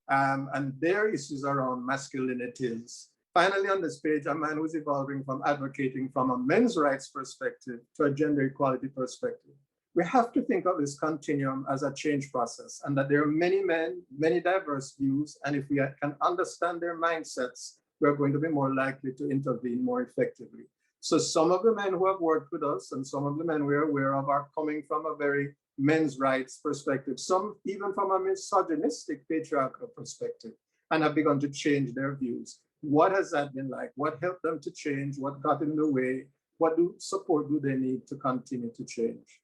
and their issues around masculinities. Finally, on this page, a man who's evolving from advocating from a men's rights perspective to a gender equality perspective. We have to think of this continuum as a change process, and that there are many men, many diverse views, and if we can understand their mindsets, we're going to be more likely to intervene more effectively. So some of the men who have worked with us and some of the men we're aware of are coming from a very men's rights perspective, some even from a misogynistic patriarchal perspective, and have begun to change their views. What has that been like? What helped them to change? What got in the way? What support do they need to continue to change?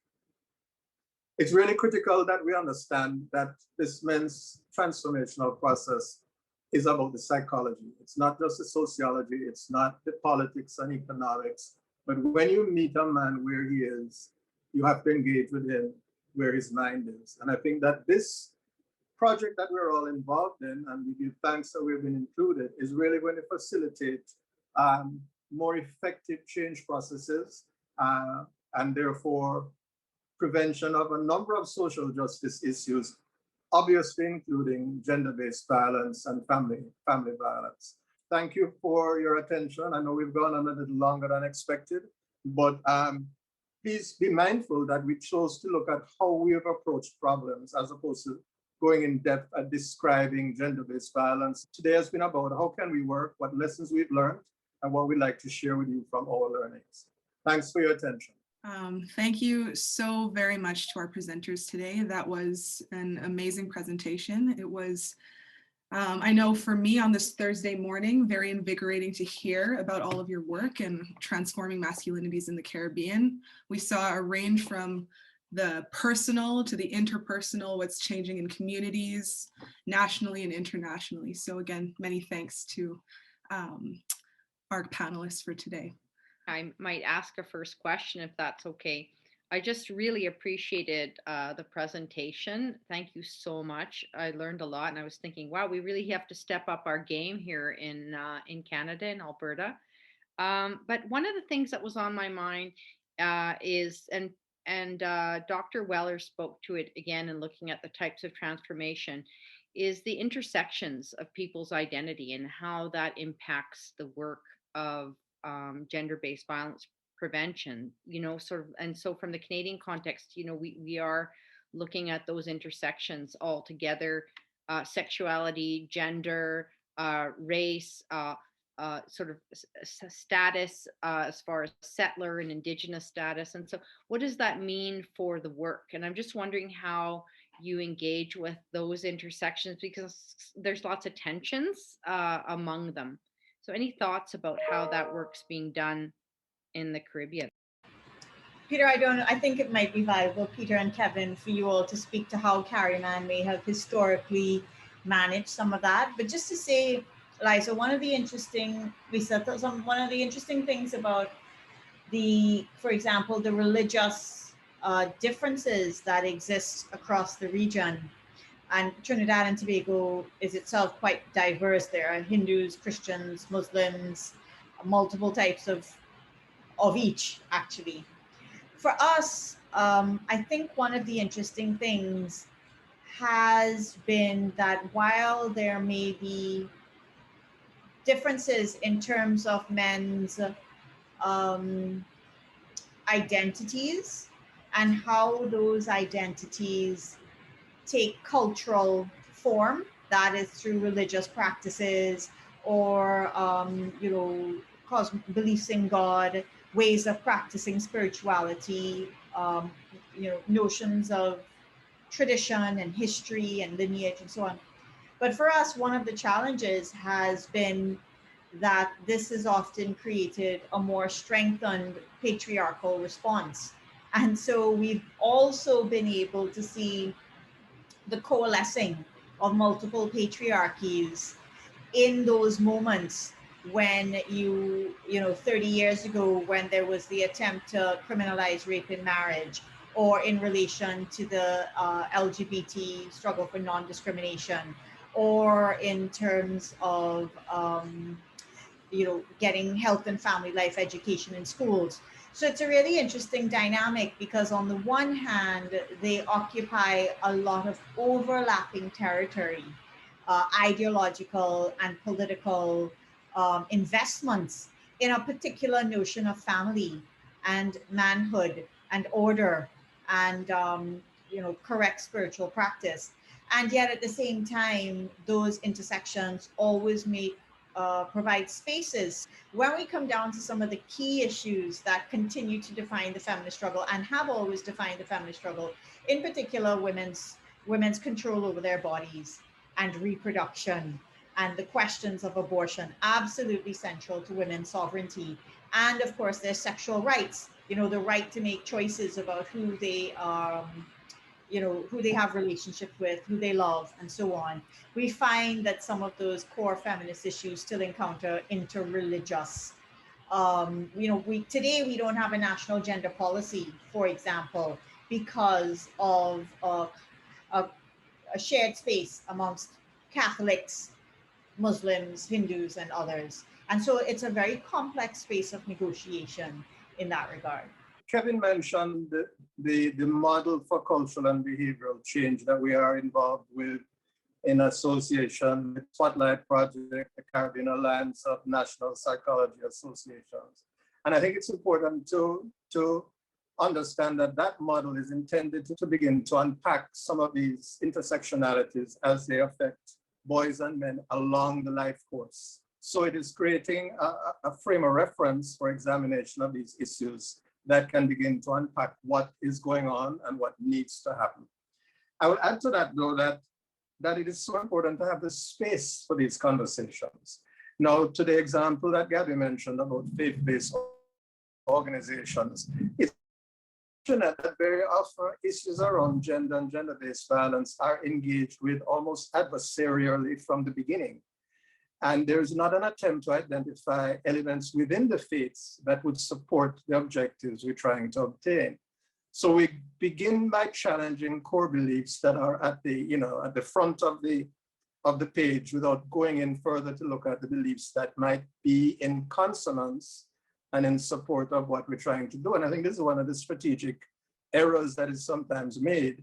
It's really critical that we understand that this men's transformational process is about the psychology. It's not just the sociology, it's not the politics and economics, but when you meet a man where he is, you have to engage with him where his mind is. And I think that this project that we're all involved in, and we give thanks that we've been included, is really going to facilitate more effective change processes and therefore prevention of a number of social justice issues, obviously including gender-based violence and family violence. Thank you for your attention. I know we've gone on a little longer than expected, but please be mindful that we chose to look at how we have approached problems as opposed to going in depth at describing gender-based violence. Today has been about how can we work, what lessons we've learned, and what we'd like to share with you from our learnings. Thanks for your attention. Thank you so very much to our presenters today. That was an amazing presentation. It was, I know for me on this Thursday morning, very invigorating to hear about all of your work and transforming masculinities in the Caribbean. We saw a range from the personal to the interpersonal, what's changing in communities, nationally and internationally. So again, many thanks to our panelists for today. I might ask a first question if that's okay. I just really appreciated the presentation. Thank you so much. I learned a lot and I was thinking, wow, we really have to step up our game here in Canada, in Alberta. But one of the things that was on my mind is, and Dr. Weller spoke to it again in looking at the types of transformation, is the intersections of people's identity and how that impacts the work of gender-based violence prevention, sort of. And so from the Canadian context, we are looking at those intersections all together, sexuality, gender, race, sort of status, as far as settler and Indigenous status. And so what does that mean for the work? And I'm just wondering how you engage with those intersections, because there's lots of tensions among them. So any thoughts about how that work's being done in the Caribbean? Peter, I think it might be valuable, Peter and Kevin, for you all to speak to how Carryman may have historically managed some of that. But just to say, Liza, one of the interesting things about for example, the religious differences that exist across the region. And Trinidad and Tobago is itself quite diverse. There are Hindus, Christians, Muslims, multiple types of each, actually. For us, I think one of the interesting things has been that while there may be differences in terms of men's identities and how those identities take cultural form, that is through religious practices or beliefs in God, ways of practicing spirituality, notions of tradition and history and lineage and so on. But for us, one of the challenges has been that this has often created a more strengthened patriarchal response. And so we've also been able to see the coalescing of multiple patriarchies in those moments when 30 years ago, when there was the attempt to criminalize rape in marriage, or in relation to the LGBT struggle for non-discrimination, or in terms of getting health and family life education in schools. So it's a really interesting dynamic because on the one hand, they occupy a lot of overlapping territory, ideological and political investments in a particular notion of family and manhood and order and correct spiritual practice. And yet at the same time, those intersections always provide spaces. When we come down to some of the key issues that continue to define the feminist struggle and have always defined the feminist struggle, in particular women's control over their bodies and reproduction and the questions of abortion, absolutely central to women's sovereignty. And of course, their sexual rights, the right to make choices about who they who they have relationship with, who they love, and so on. We find that some of those core feminist issues still encounter interreligious. Today we don't have a national gender policy, for example, because of a shared space amongst Catholics, Muslims, Hindus, and others. And so it's a very complex space of negotiation in that regard. Kevin mentioned the model for cultural and behavioral change that we are involved with in association with Spotlight Project, the Caribbean Alliance of National Psychology Associations. And I think it's important to understand that that model is intended to begin to unpack some of these intersectionalities as they affect boys and men along the life course. So it is creating a frame of reference for examination of these issues that can begin to unpack what is going on and what needs to happen. I will add to that, though, that it is so important to have the space for these conversations. Now, to the example that Gabby mentioned about faith-based organizations, it's that very often issues around gender and gender-based violence are engaged with almost adversarially from the beginning. And there's not an attempt to identify elements within the faiths that would support the objectives we're trying to obtain. So we begin by challenging core beliefs that are at the front of the page without going in further to look at the beliefs that might be in consonance and in support of what we're trying to do. And I think this is one of the strategic errors that is sometimes made.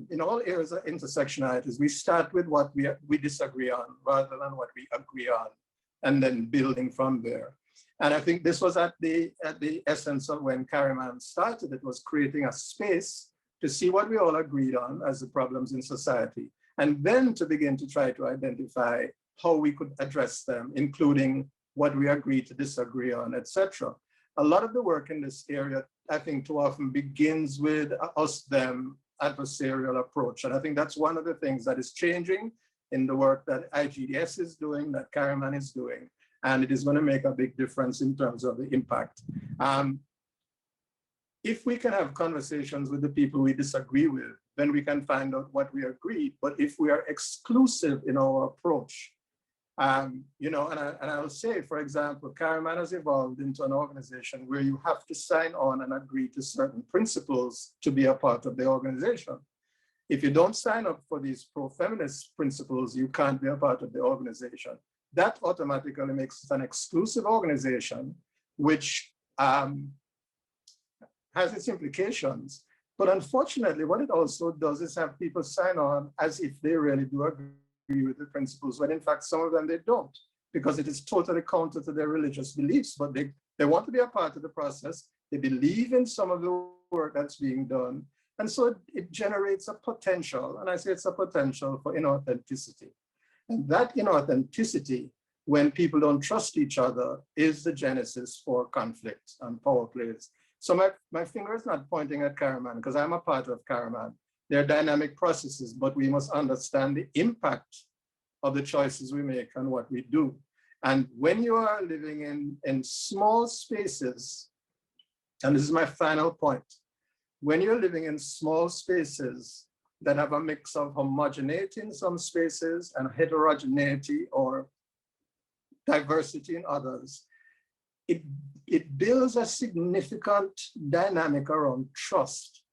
In all areas of intersectionalities, we start with what we disagree on rather than what we agree on, and then building from there. And I think this was at the essence of when Kariman started. It was creating a space to see what we all agreed on as the problems in society, and then to begin to try to identify how we could address them, including what we agree to disagree on, etc. A lot of the work in this area, I think, too often begins with us-them adversarial approach. And I think that's one of the things that is changing in the work that IGDS is doing, that Kariman is doing. And it is going to make a big difference in terms of the impact. If we can have conversations with the people we disagree with, then we can find out what we agree. But if we are exclusive in our approach, and I'll say, for example, Kariman has evolved into an organization where you have to sign on and agree to certain principles to be a part of the organization. If you don't sign up for these pro-feminist principles, you can't be a part of the organization. That automatically makes it an exclusive organization, which has its implications. But unfortunately, what it also does is have people sign on as if they really do agree with the principles, when in fact some of them they don't, because it is totally counter to their religious beliefs, but they want to be a part of the process. They believe in some of the work that's being done. And so it generates a potential, and I say it's a potential for inauthenticity. And that inauthenticity, when people don't trust each other, is the genesis for conflict and power plays. So my finger is not pointing at Kariman, because I'm a part of Kariman. They're dynamic processes, but we must understand the impact of the choices we make and what we do. And when you are living in small spaces, and this is my final point, when you're living in small spaces that have a mix of homogeneity in some spaces and heterogeneity or diversity in others, it builds a significant dynamic around trust,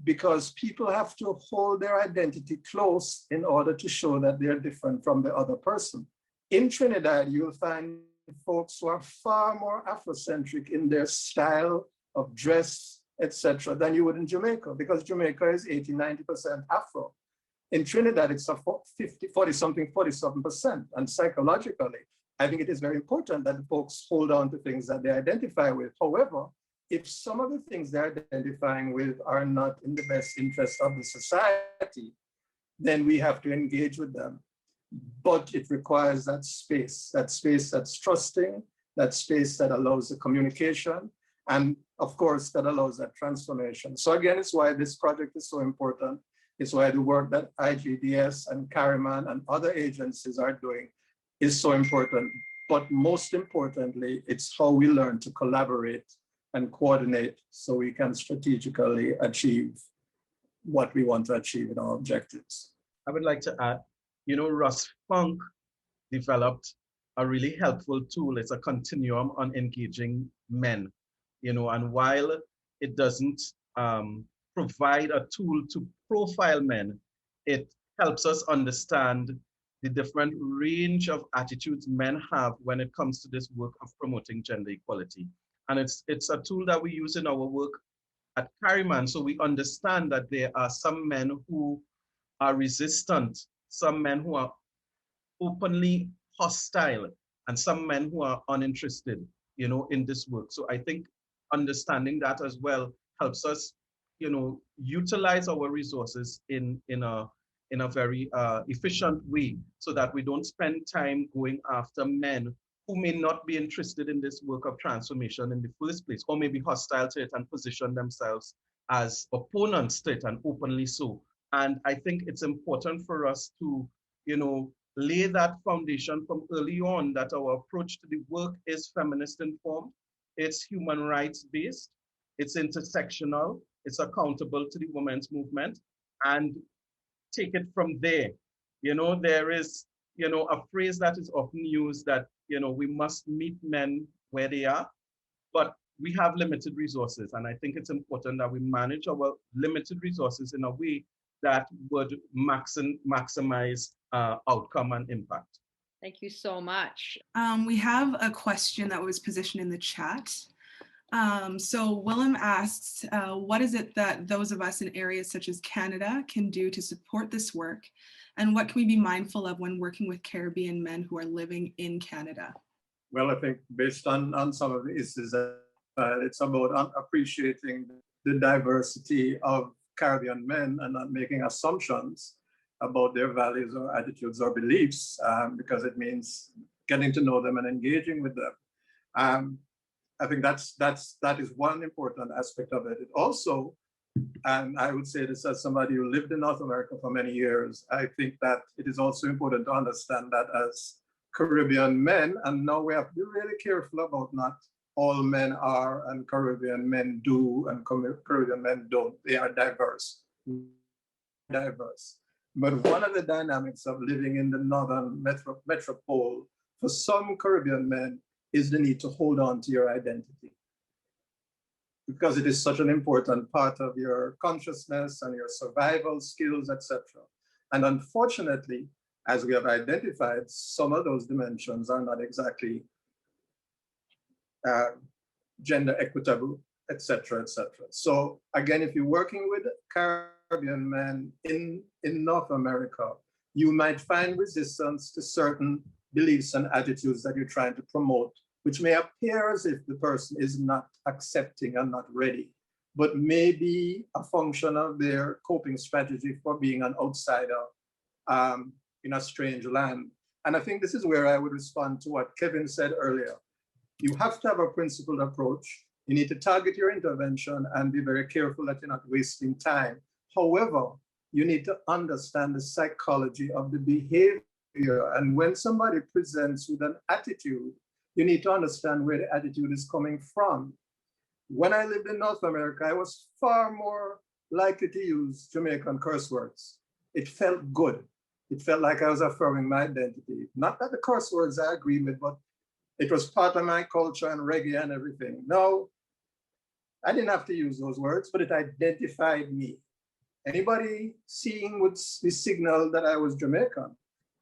because people have to hold their identity close in order to show that they're different from the other person. In Trinidad, you'll find folks who are far more Afrocentric in their style of dress, etc., than you would in Jamaica, because Jamaica is 80–90% Afro. In Trinidad, it's a 47%. And psychologically, I think it is very important that the folks hold on to things that they identify with. However, if some of the things they're identifying with are not in the best interest of the society, then we have to engage with them. But it requires that space that's trusting, that space that allows the communication, and of course, that allows that transformation. So again, it's why this project is so important. It's why the work that IGDS and Kariman and other agencies are doing is so important. But most importantly, it's how we learn to collaborate and coordinate so we can strategically achieve what we want to achieve in our objectives. I would like to add, Russ Funk developed a really helpful tool. It's a continuum on engaging men, and while it doesn't provide a tool to profile men, it helps us understand the different range of attitudes men have when it comes to this work of promoting gender equality. And it's a tool that we use in our work at Kariman, so we understand that there are some men who are resistant, some men who are openly hostile, and some men who are uninterested, in this work. So I think understanding that as well helps us, utilize our resources in a very efficient way, so that we don't spend time going after men who may not be interested in this work of transformation in the first place, or may be hostile to it and position themselves as opponents to it, and openly so. And I think it's important for us to, lay that foundation from early on, that our approach to the work is feminist informed, it's human rights based, it's intersectional, it's accountable to the women's movement, and take it from there. There is, a phrase that is often used, that, we must meet men where they are, but we have limited resources. And I think it's important that we manage our limited resources in a way that would maximize outcome and impact. Thank you so much. We have a question that was positioned in the chat. So Willem asks, what is it that those of us in areas such as Canada can do to support this work? And what can we be mindful of when working with Caribbean men who are living in Canada? Well, I think based on some of the issues, it's about appreciating the diversity of Caribbean men and not making assumptions about their values or attitudes or beliefs, because it means getting to know them and engaging with them. I think that is one important aspect of it. It also, and I would say this as somebody who lived in North America for many years, I think that it is also important to understand that as Caribbean men, and now we have to be really careful about not all men are and Caribbean men do and Caribbean men don't. They are diverse. But one of the dynamics of living in the northern metropole for some Caribbean men is the need to hold on to your identity, because it is such an important part of your consciousness and your survival skills, etc. And unfortunately, as we have identified, some of those dimensions are not exactly gender equitable, etc., etc. So again, if you're working with Caribbean men in North America, you might find resistance to certain beliefs and attitudes that you're trying to promote, which may appear as if the person is not accepting and not ready, but may be a function of their coping strategy for being an outsider in a strange land. And I think this is where I would respond to what Kevin said earlier. You have to have a principled approach. You need to target your intervention and be very careful that you're not wasting time. However, you need to understand the psychology of the behavior. And when somebody presents with an attitude, you need to understand where the attitude is coming from. When I lived in North America, I was far more likely to use Jamaican curse words. It felt good. It felt like I was affirming my identity. Not that the curse words I agree with, but it was part of my culture and reggae and everything. No, I didn't have to use those words, but it identified me. Anybody seeing would be signal that I was Jamaican.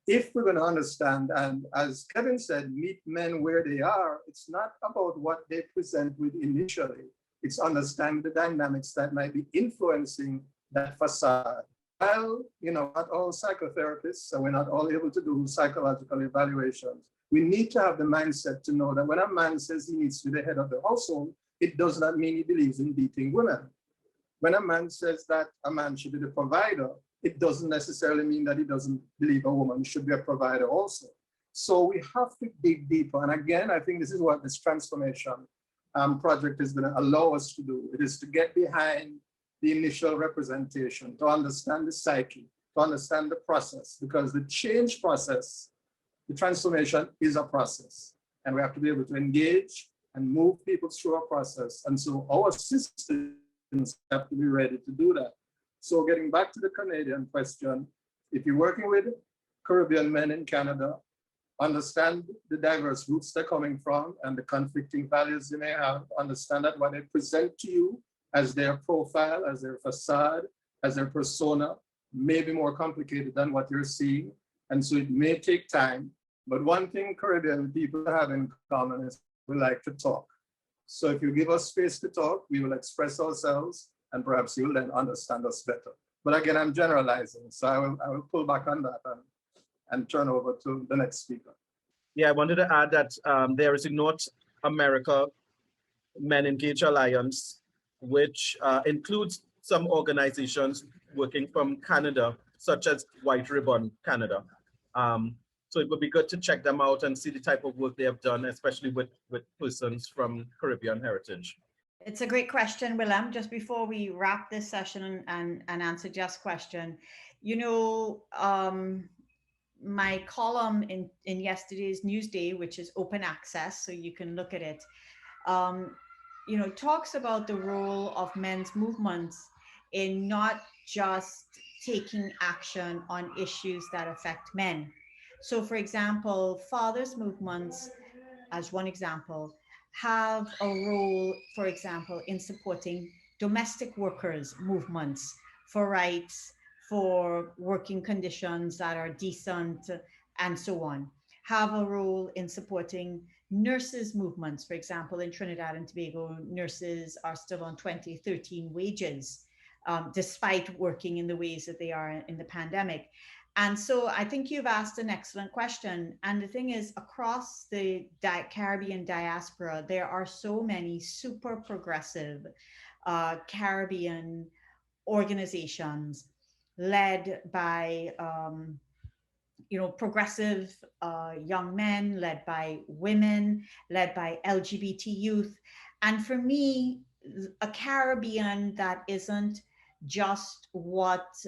If we're going to understand, and as Kevin said, meet men where they are, it's not about what they present with initially. It's understanding the dynamics that might be influencing that facade. While, not all psychotherapists, and we're not all able to do psychological evaluations, we need to have the mindset to know that when a man says he needs to be the head of the household, it does not mean he believes in beating women. When a man says that a man should be the provider, it doesn't necessarily mean that he doesn't believe a woman should be a provider also. So we have to dig deeper. And again, I think this is what this transformation project is going to allow us to do. It is to get behind the initial representation, to understand the psyche, to understand the process, because the change process, the transformation is a process. And we have to be able to engage and move people through a process. And so our systems have to be ready to do that. So getting back to the Canadian question, if you're working with Caribbean men in Canada, understand the diverse roots they're coming from and the conflicting values they may have, understand that what they present to you as their profile, as their facade, as their persona, may be more complicated than what you're seeing. And so it may take time. But one thing Caribbean people have in common is we like to talk. So if you give us space to talk, we will express ourselves, and perhaps you'll then understand us better. But again, I'm generalizing, so I will pull back on that and turn over to the next speaker. Yeah, I wanted to add that there is a North America Men Engage Alliance which includes some organizations working from Canada, such as White Ribbon Canada. So it would be good to check them out and see the type of work they have done, especially with persons from Caribbean heritage. It's a great question, Willem. Just before we wrap this session and answer Jeff's question, you know, my column in yesterday's Newsday, which is open access, so you can look at it, you know, talks about the role of men's movements in not just taking action on issues that affect men. So, for example, fathers' movements, as one example, have a role, for example, in supporting domestic workers' movements for rights, for working conditions that are decent, and so on. Have a role in supporting nurses' movements. For example, in Trinidad and Tobago, nurses are still on 2013 wages, despite working in the ways that they are in the pandemic. And so I think you've asked an excellent question. And the thing is, across the Caribbean diaspora, there are so many super progressive Caribbean organizations led by, you know, progressive young men, led by women, led by LGBT youth. And for me, a Caribbean that isn't just what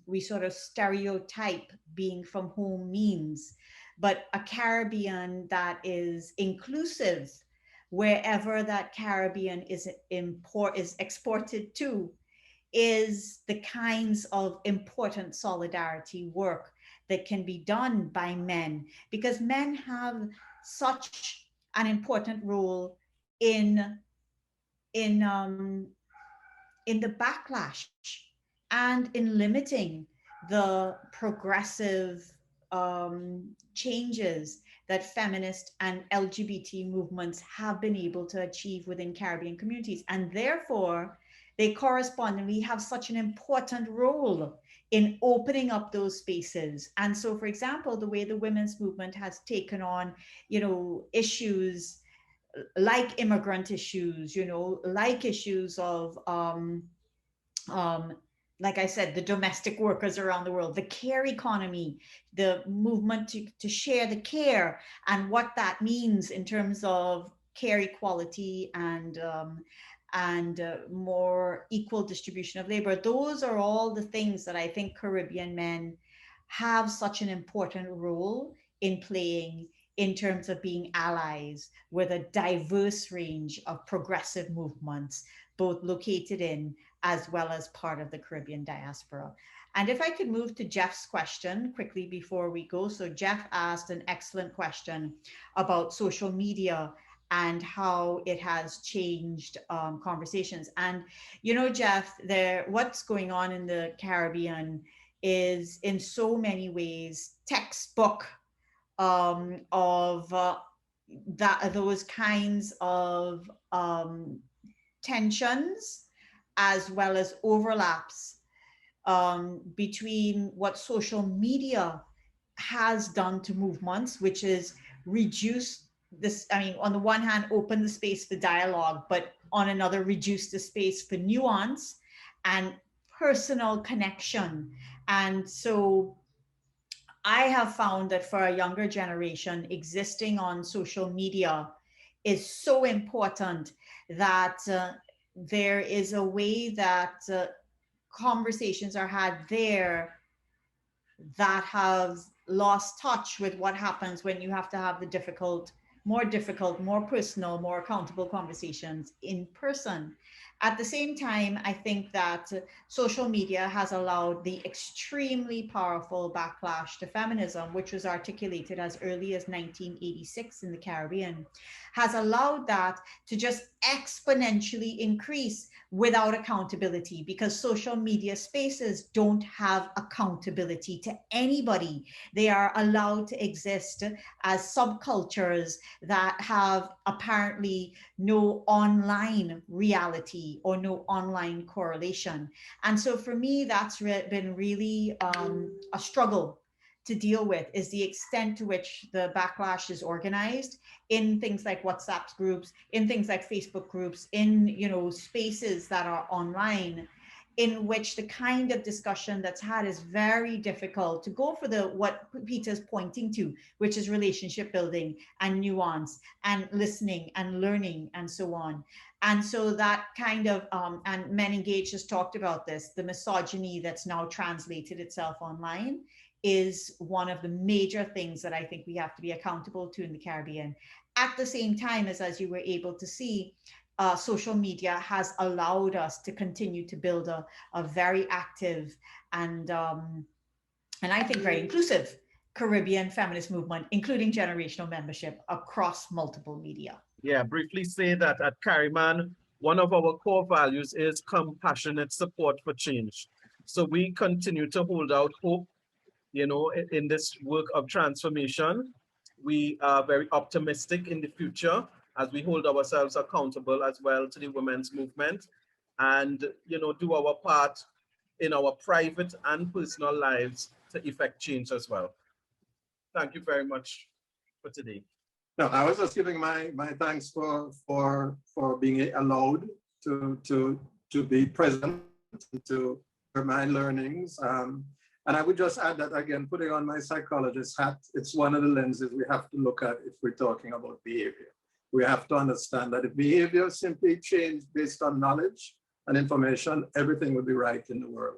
we sort of stereotype being from home means, but a Caribbean that is inclusive wherever that Caribbean is exported to, is the kinds of important solidarity work that can be done by men, because men have such an important role in the backlash and in limiting the progressive changes that feminist and LGBT movements have been able to achieve within Caribbean communities. And therefore, they correspondingly have such an important role in opening up those spaces. And so, for example, the way the women's movement has taken on, you know, issues like immigrant issues, you know, like issues of, like I said, the domestic workers around the world, the care economy, the movement to share the care and what that means in terms of care equality and more equal distribution of labor. Those are all the things that I think Caribbean men have such an important role in playing in terms of being allies with a diverse range of progressive movements, both located in as well as part of the Caribbean diaspora. And if I could move to Jeff's question quickly before we go. So Jeff asked an excellent question about social media and how it has changed conversations. And, you know, Jeff, what's going on in the Caribbean is in so many ways textbook of those kinds of tensions as well as overlaps between what social media has done to movements, which is reduce this, I mean, on the one hand, open the space for dialogue, but on another, reduce the space for nuance and personal connection. And so I have found that for a younger generation, existing on social media is so important that there is a way that conversations are had there that have lost touch with what happens when you have to have the difficult, more personal, more accountable conversations in person. At the same time, I think that social media has allowed the extremely powerful backlash to feminism, which was articulated as early as 1986 in the Caribbean, has allowed that to just exponentially increase without accountability, because social media spaces don't have accountability to anybody. They are allowed to exist as subcultures that have apparently no online reality or no online correlation. And so for me, that's been really a struggle to deal with is the extent to which the backlash is organized in things like WhatsApp groups, in things like Facebook groups, in, you know, spaces that are online, in which the kind of discussion that's had is very difficult to go for the what Peter's pointing to, which is relationship building and nuance and listening and learning and so on. And so that kind of, and Men Engaged has talked about this, the misogyny that's now translated itself online is one of the major things that I think we have to be accountable to in the Caribbean. At the same time as you were able to see, social media has allowed us to continue to build a very active and I think very inclusive Caribbean feminist movement, including generational membership across multiple media. Yeah, briefly say that at Carryman, one of our core values is compassionate support for change. So we continue to hold out hope, you know, in this work of transformation. We are very optimistic in the future as we hold ourselves accountable as well to the women's movement and, you know, do our part in our private and personal lives to effect change as well. Thank you very much for today. No, I was just giving my thanks for being allowed to be present, to share my learnings. And I would just add that, again, putting on my psychologist hat, it's one of the lenses we have to look at if we're talking about behavior. We have to understand that if behavior simply changed based on knowledge and information, everything would be right in the world.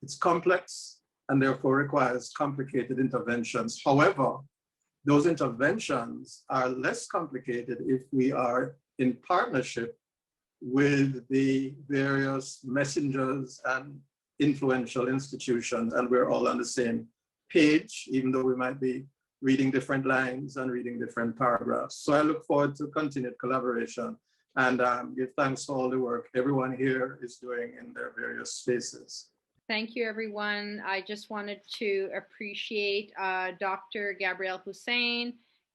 It's complex and therefore requires complicated interventions. However, those interventions are less complicated if we are in partnership with the various messengers and influential institutions, and we're all on the same page, even though we might be reading different lines and reading different paragraphs. So I look forward to continued collaboration and give thanks for all the work everyone here is doing in their various spaces. Thank you, everyone. I just wanted to appreciate Dr. Gabrielle Hosein,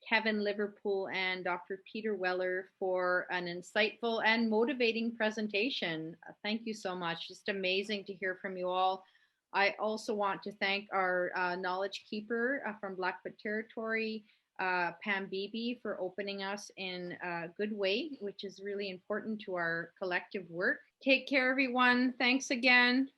Kevin Liverpool, and Dr. Peter Weller for an insightful and motivating presentation. Thank you so much. Just amazing to hear from you all. I also want to thank our knowledge keeper from Blackfoot Territory, Pam Beebe, for opening us in a good way, which is really important to our collective work. Take care, everyone. Thanks again.